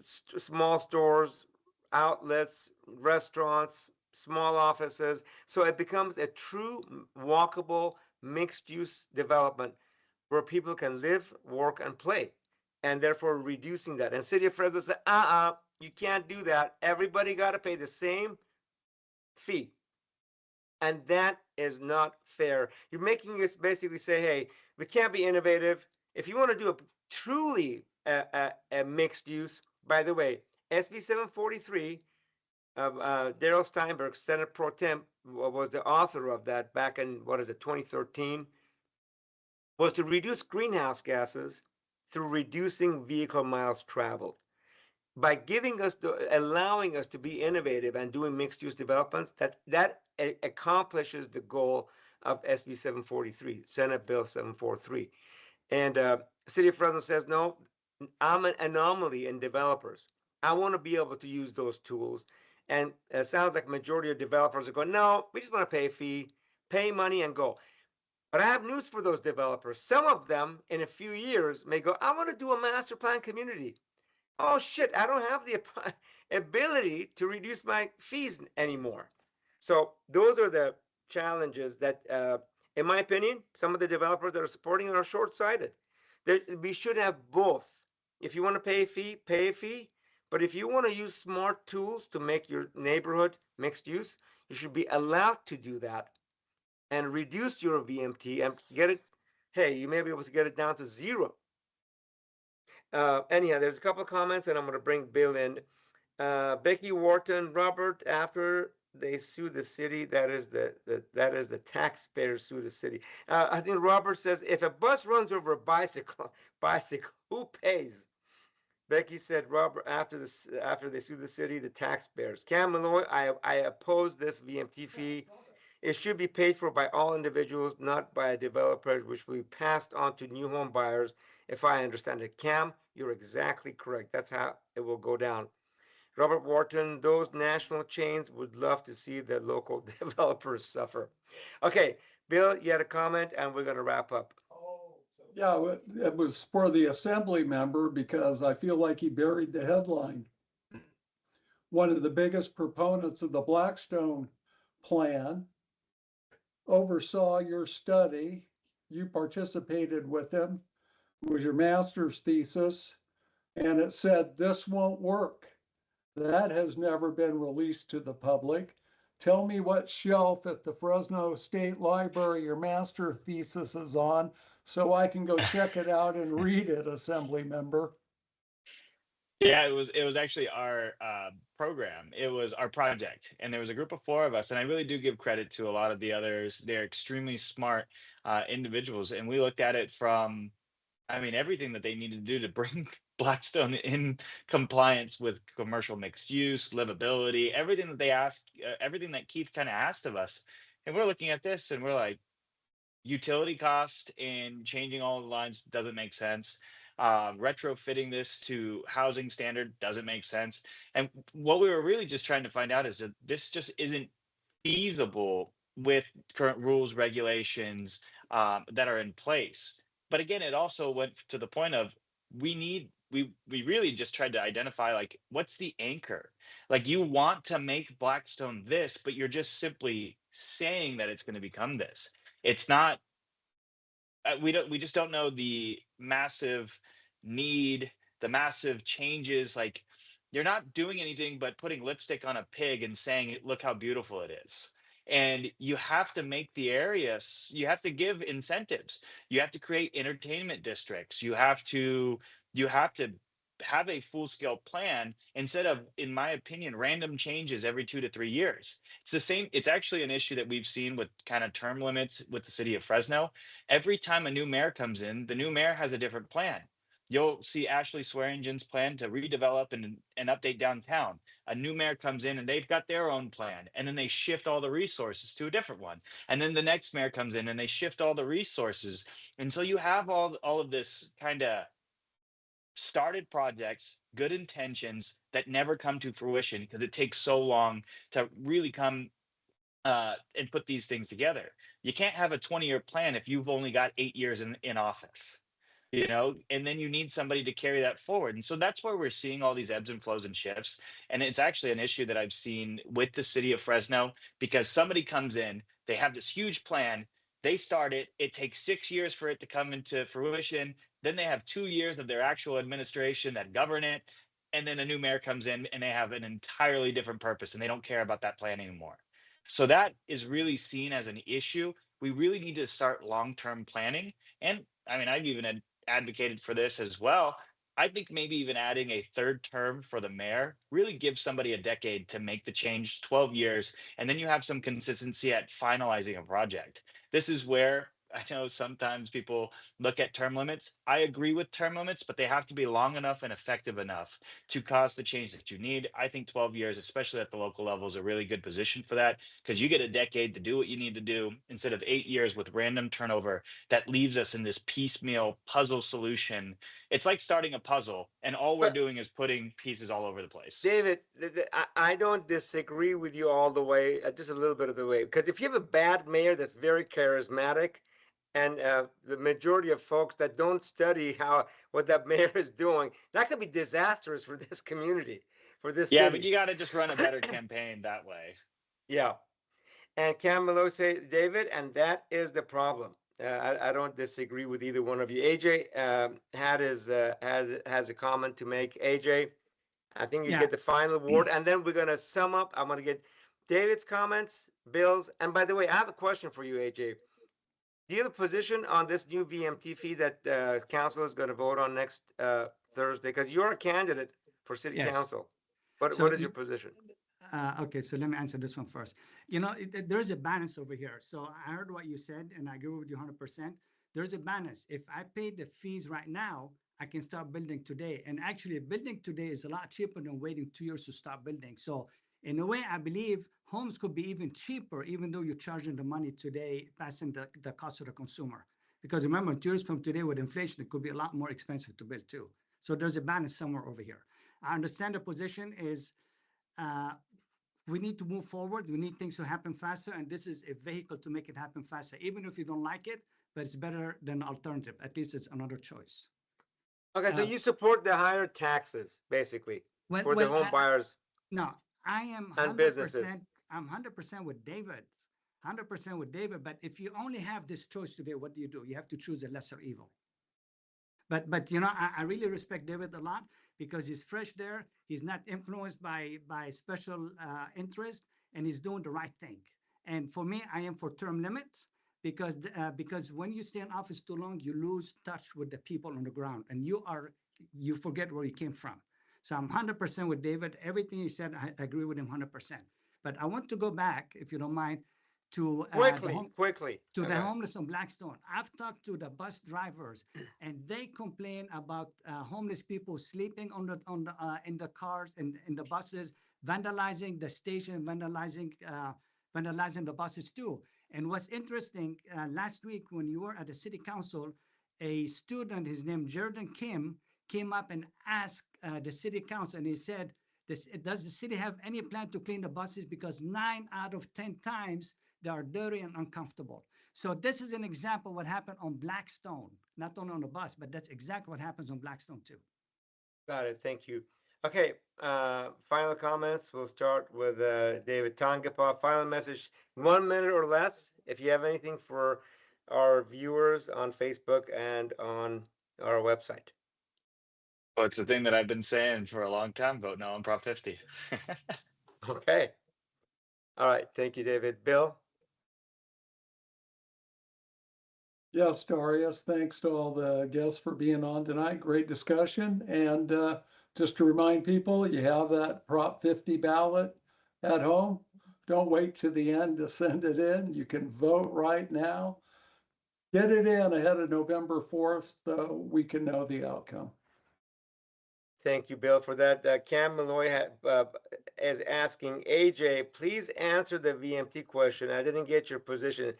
small stores, outlets, restaurants, small offices. So it becomes a true walkable mixed use development where people can live, work, and play, and therefore reducing that. And City of Fresno said, you can't do that. Everybody got to pay the same fee. And that is not fair. You're making us basically say, hey, we can't be innovative. If you want to do a truly a mixed use, by the way, SB 743, Daryl Steinberg, Senate Pro Tem, was the author of that back in, 2013, was to reduce greenhouse gases through reducing vehicle miles traveled. By allowing us to be innovative and doing mixed use developments, that accomplishes the goal of SB 743, Senate Bill 743. And City of Fresno says, no, I'm an anomaly in developers. I want to be able to use those tools. And it sounds like majority of developers are going, no, we just want to pay a fee, pay money and go. But I have news for those developers. Some of them in a few years may go, I want to do a master plan community. Oh shit, I don't have the ability to reduce my fees anymore. So those are the challenges that, in my opinion, some of the developers that are supporting it are short-sighted. We should have both. If you want to pay a fee, pay a fee. But if you want to use smart tools to make your neighborhood mixed use, you should be allowed to do that and reduce your VMT and get it. Hey, you may be able to get it down to zero. Anyhow, there's a couple of comments, and I'm going to bring Bill in. Becky Wharton, Robert, after they sue the city, that is the taxpayers sue the city. I think Robert says, if a bus runs over a bicycle, who pays? Becky said, Robert, after they sue the city, the taxpayers. Cam Malloy, I oppose this VMT fee. It should be paid for by all individuals, not by developers, which will be passed on to new home buyers, if I understand it. Cam, you're exactly correct. That's how it will go down. Robert Wharton, those national chains would love to see the local developers suffer. Okay, Bill, you had a comment, and we're going to wrap up. Yeah, it was for the assembly member because I feel like he buried the headline. One of the biggest proponents of the Blackstone plan oversaw your study. You participated with him. It was your master's thesis, and it said this won't work. That has never been released to the public. Tell me what shelf at the Fresno State Library your master thesis is on so I can go check it out and read it, Assembly Member. Yeah, it was actually our program. It was our project, and there was a group of four of us. And I really do give credit to a lot of the others. They're extremely smart individuals, and we looked at it from, I mean, everything that they need to do to bring Blackstone in compliance with commercial mixed use, livability, everything that they asked, everything that Keith kind of asked of us. And we're looking at this, and we're like, utility cost and changing all the lines doesn't make sense. Retrofitting this to housing standard doesn't make sense. And what we were really just trying to find out is that this just isn't feasible with current rules, regulations that are in place. But again, it also went to the point of we really just tried to identify, like, what's the anchor? Like, you want to make Blackstone this, but you're just simply saying that it's going to become this. It's not, we just don't know the massive need, the massive changes. Like, you're not doing anything but putting lipstick on a pig and saying, look how beautiful it is. And you have to make the areas, you have to give incentives, you have to create entertainment districts, you have to have a full scale plan instead of, in my opinion, random changes every 2 to 3 years. It's the same. It's actually an issue that we've seen with kind of term limits with the city of Fresno. Every time a new mayor comes in, the new mayor has a different plan. You'll see Ashley Swearingen's plan to redevelop and update downtown. A new mayor comes in and they've got their own plan, and then they shift all the resources to a different one. And then the next mayor comes in and they shift all the resources. And so you have all of this kind of started projects, good intentions that never come to fruition because it takes so long to really come and put these things together. You can't have a 20-year plan if you've only got 8 years in office, and then you need somebody to carry that forward. And so that's where we're seeing all these ebbs and flows and shifts. And it's actually an issue that I've seen with the city of Fresno, because somebody comes in, they have this huge plan, they start it, it takes 6 years for it to come into fruition. Then they have 2 years of their actual administration that govern it. And then a new mayor comes in and they have an entirely different purpose and they don't care about that plan anymore. So that is really seen as an issue. We really need to start long-term planning. And I mean, I've even advocated for this as well. I think maybe even adding a third term for the mayor really gives somebody a decade to make the change, 12 years, and then you have some consistency at finalizing a project. This is where I know sometimes people look at term limits. I agree with term limits, but they have to be long enough and effective enough to cause the change that you need. I think 12 years, especially at the local level, is a really good position for that, because you get a decade to do what you need to do instead of 8 years with random turnover that leaves us in this piecemeal puzzle solution. It's like starting a puzzle and all we're But doing is putting pieces all over the place. David, I don't disagree with you all the way, just a little bit of the way. Because if you have a bad mayor that's very charismatic, and the majority of folks that don't study what that mayor is doing, that could be disastrous for this community, for this Yeah, but city. you got to just run a better campaign that way. Yeah. And Camilo say, David, and that is the problem. I don't disagree with either one of you. AJ has a comment to make. AJ, I think you Yeah. get the final word, and then we're gonna sum up. I'm gonna get David's comments, Bill's, and by the way, I have a question for you, AJ. Do you have a position on this new VMT fee that council is going to vote on next Thursday? Because you're a candidate for city Yes. council. What So is your position? Okay, so let me answer this one first. You know, there's a balance over here. So I heard what you said, and I agree with you 100%. There's a balance. If I pay the fees right now, I can start building today. And actually, building today is a lot cheaper than waiting 2 years to start building. So in a way, I believe homes could be even cheaper, even though you're charging the money today, passing the cost to the consumer. Because remember, 2 years from today with inflation, it could be a lot more expensive to build too. So there's a balance somewhere over here. I understand the position is uh, we need to move forward. We need things to happen faster, and this is a vehicle to make it happen faster, even if you don't like it, but it's better than alternative. At least it's another choice. Okay, so Uh, you support the higher taxes, basically, well, for the well, home buyers no, I am and businesses. 100%. I'm 100% with David. 100% with David. But if you only have this choice today, what do? You have to choose a lesser evil. But you know, I really respect David a lot because he's fresh there. He's not influenced by special interest, and he's doing the right thing. And for me, I am for term limits because when you stay in office too long, you lose touch with the people on the ground, and you forget where you came from. So I'm 100% with David. Everything he said, I agree with him 100%. But I want to go back, if you don't mind, to Quickly. to the Okay. homeless on Blackstone. I've talked to the bus drivers, and they complain about homeless people sleeping in the cars and in the buses, vandalizing the station, vandalizing the buses too. And what's interesting, last week when you were at the city council, a student, his name Jordan Kim, came up and asked the city council, and he said, does the city have any plan to clean the buses? Because 9 out of 10 times they are dirty and uncomfortable. So this is an example of what happened on Blackstone, not only on the bus, but that's exactly what happens on Blackstone too. Got it. Thank you. Okay. Final comments. We'll start with David Tangipa. Final message, 1 minute or less. If you have anything for our viewers on Facebook and on our website. Well, it's the thing that I've been saying for a long time. Vote no on Prop 50. Okay. All right. Thank you, David. Bill? Yes, Darius, thanks to all the guests for being on tonight. Great discussion. And just to remind people, you have that Prop 50 ballot at home. Don't wait to the end to send it in. You can vote right now. Get it in ahead of November 4th so we can know the outcome. Thank you, Bill, for that. Cam Malloy is asking, AJ, please answer the VMT question. I didn't get your position.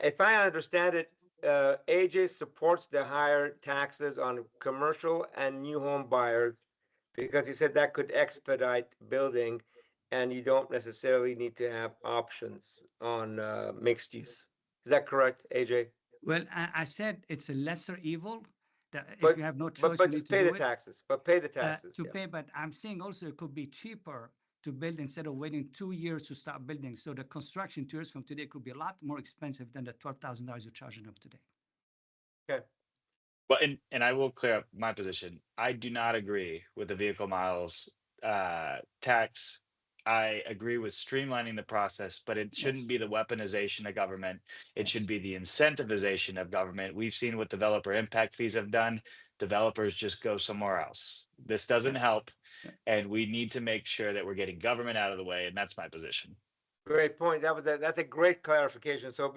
If I understand it, AJ supports the higher taxes on commercial and new home buyers because he said that could expedite building and you don't necessarily need to have options on mixed use. Is that correct, AJ? Well, I said it's a lesser evil. That if But you have no but choice, you but need just to pay do the it. taxes. But pay the taxes. To Yeah. pay, but I'm saying also it could be cheaper to build instead of waiting 2 years to start building. So the construction 2 years from today could be a lot more expensive than the $12,000 you're charging them today. Okay. Well, and I will clear up my position. I do not agree with the vehicle miles tax. I agree with streamlining the process, but it shouldn't Yes. be the weaponization of government. It should Yes. be the incentivization of government. We've seen what developer impact fees have done. Developers just go somewhere else. This doesn't help, Yeah. and we need to make sure that we're getting government out of the way, and that's my position. Great point. That's a great clarification. So,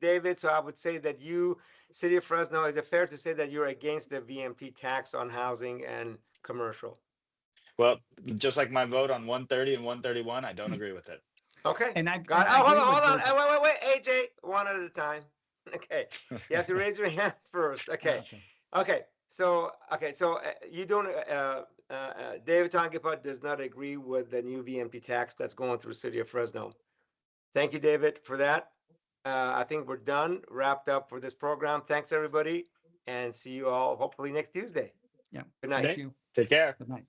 David, so I would say that you, City of Fresno, is it fair to say that you're against the VMT tax on housing and commercial? Well, just like my vote on 130 and 131, I don't agree with it. Okay. And I Got it. I Oh, hold agree on, with hold on. David. Wait, AJ, one at a time. Okay. You have to raise your hand first. Okay. Okay. So you don't. David Tangipa does not agree with the new VMT tax that's going through City of Fresno. Thank you, David, for that. I think we're done, wrapped up for this program. Thanks, everybody, and see you all hopefully next Tuesday. Yeah. Good night. Thank you. Take care. Good night.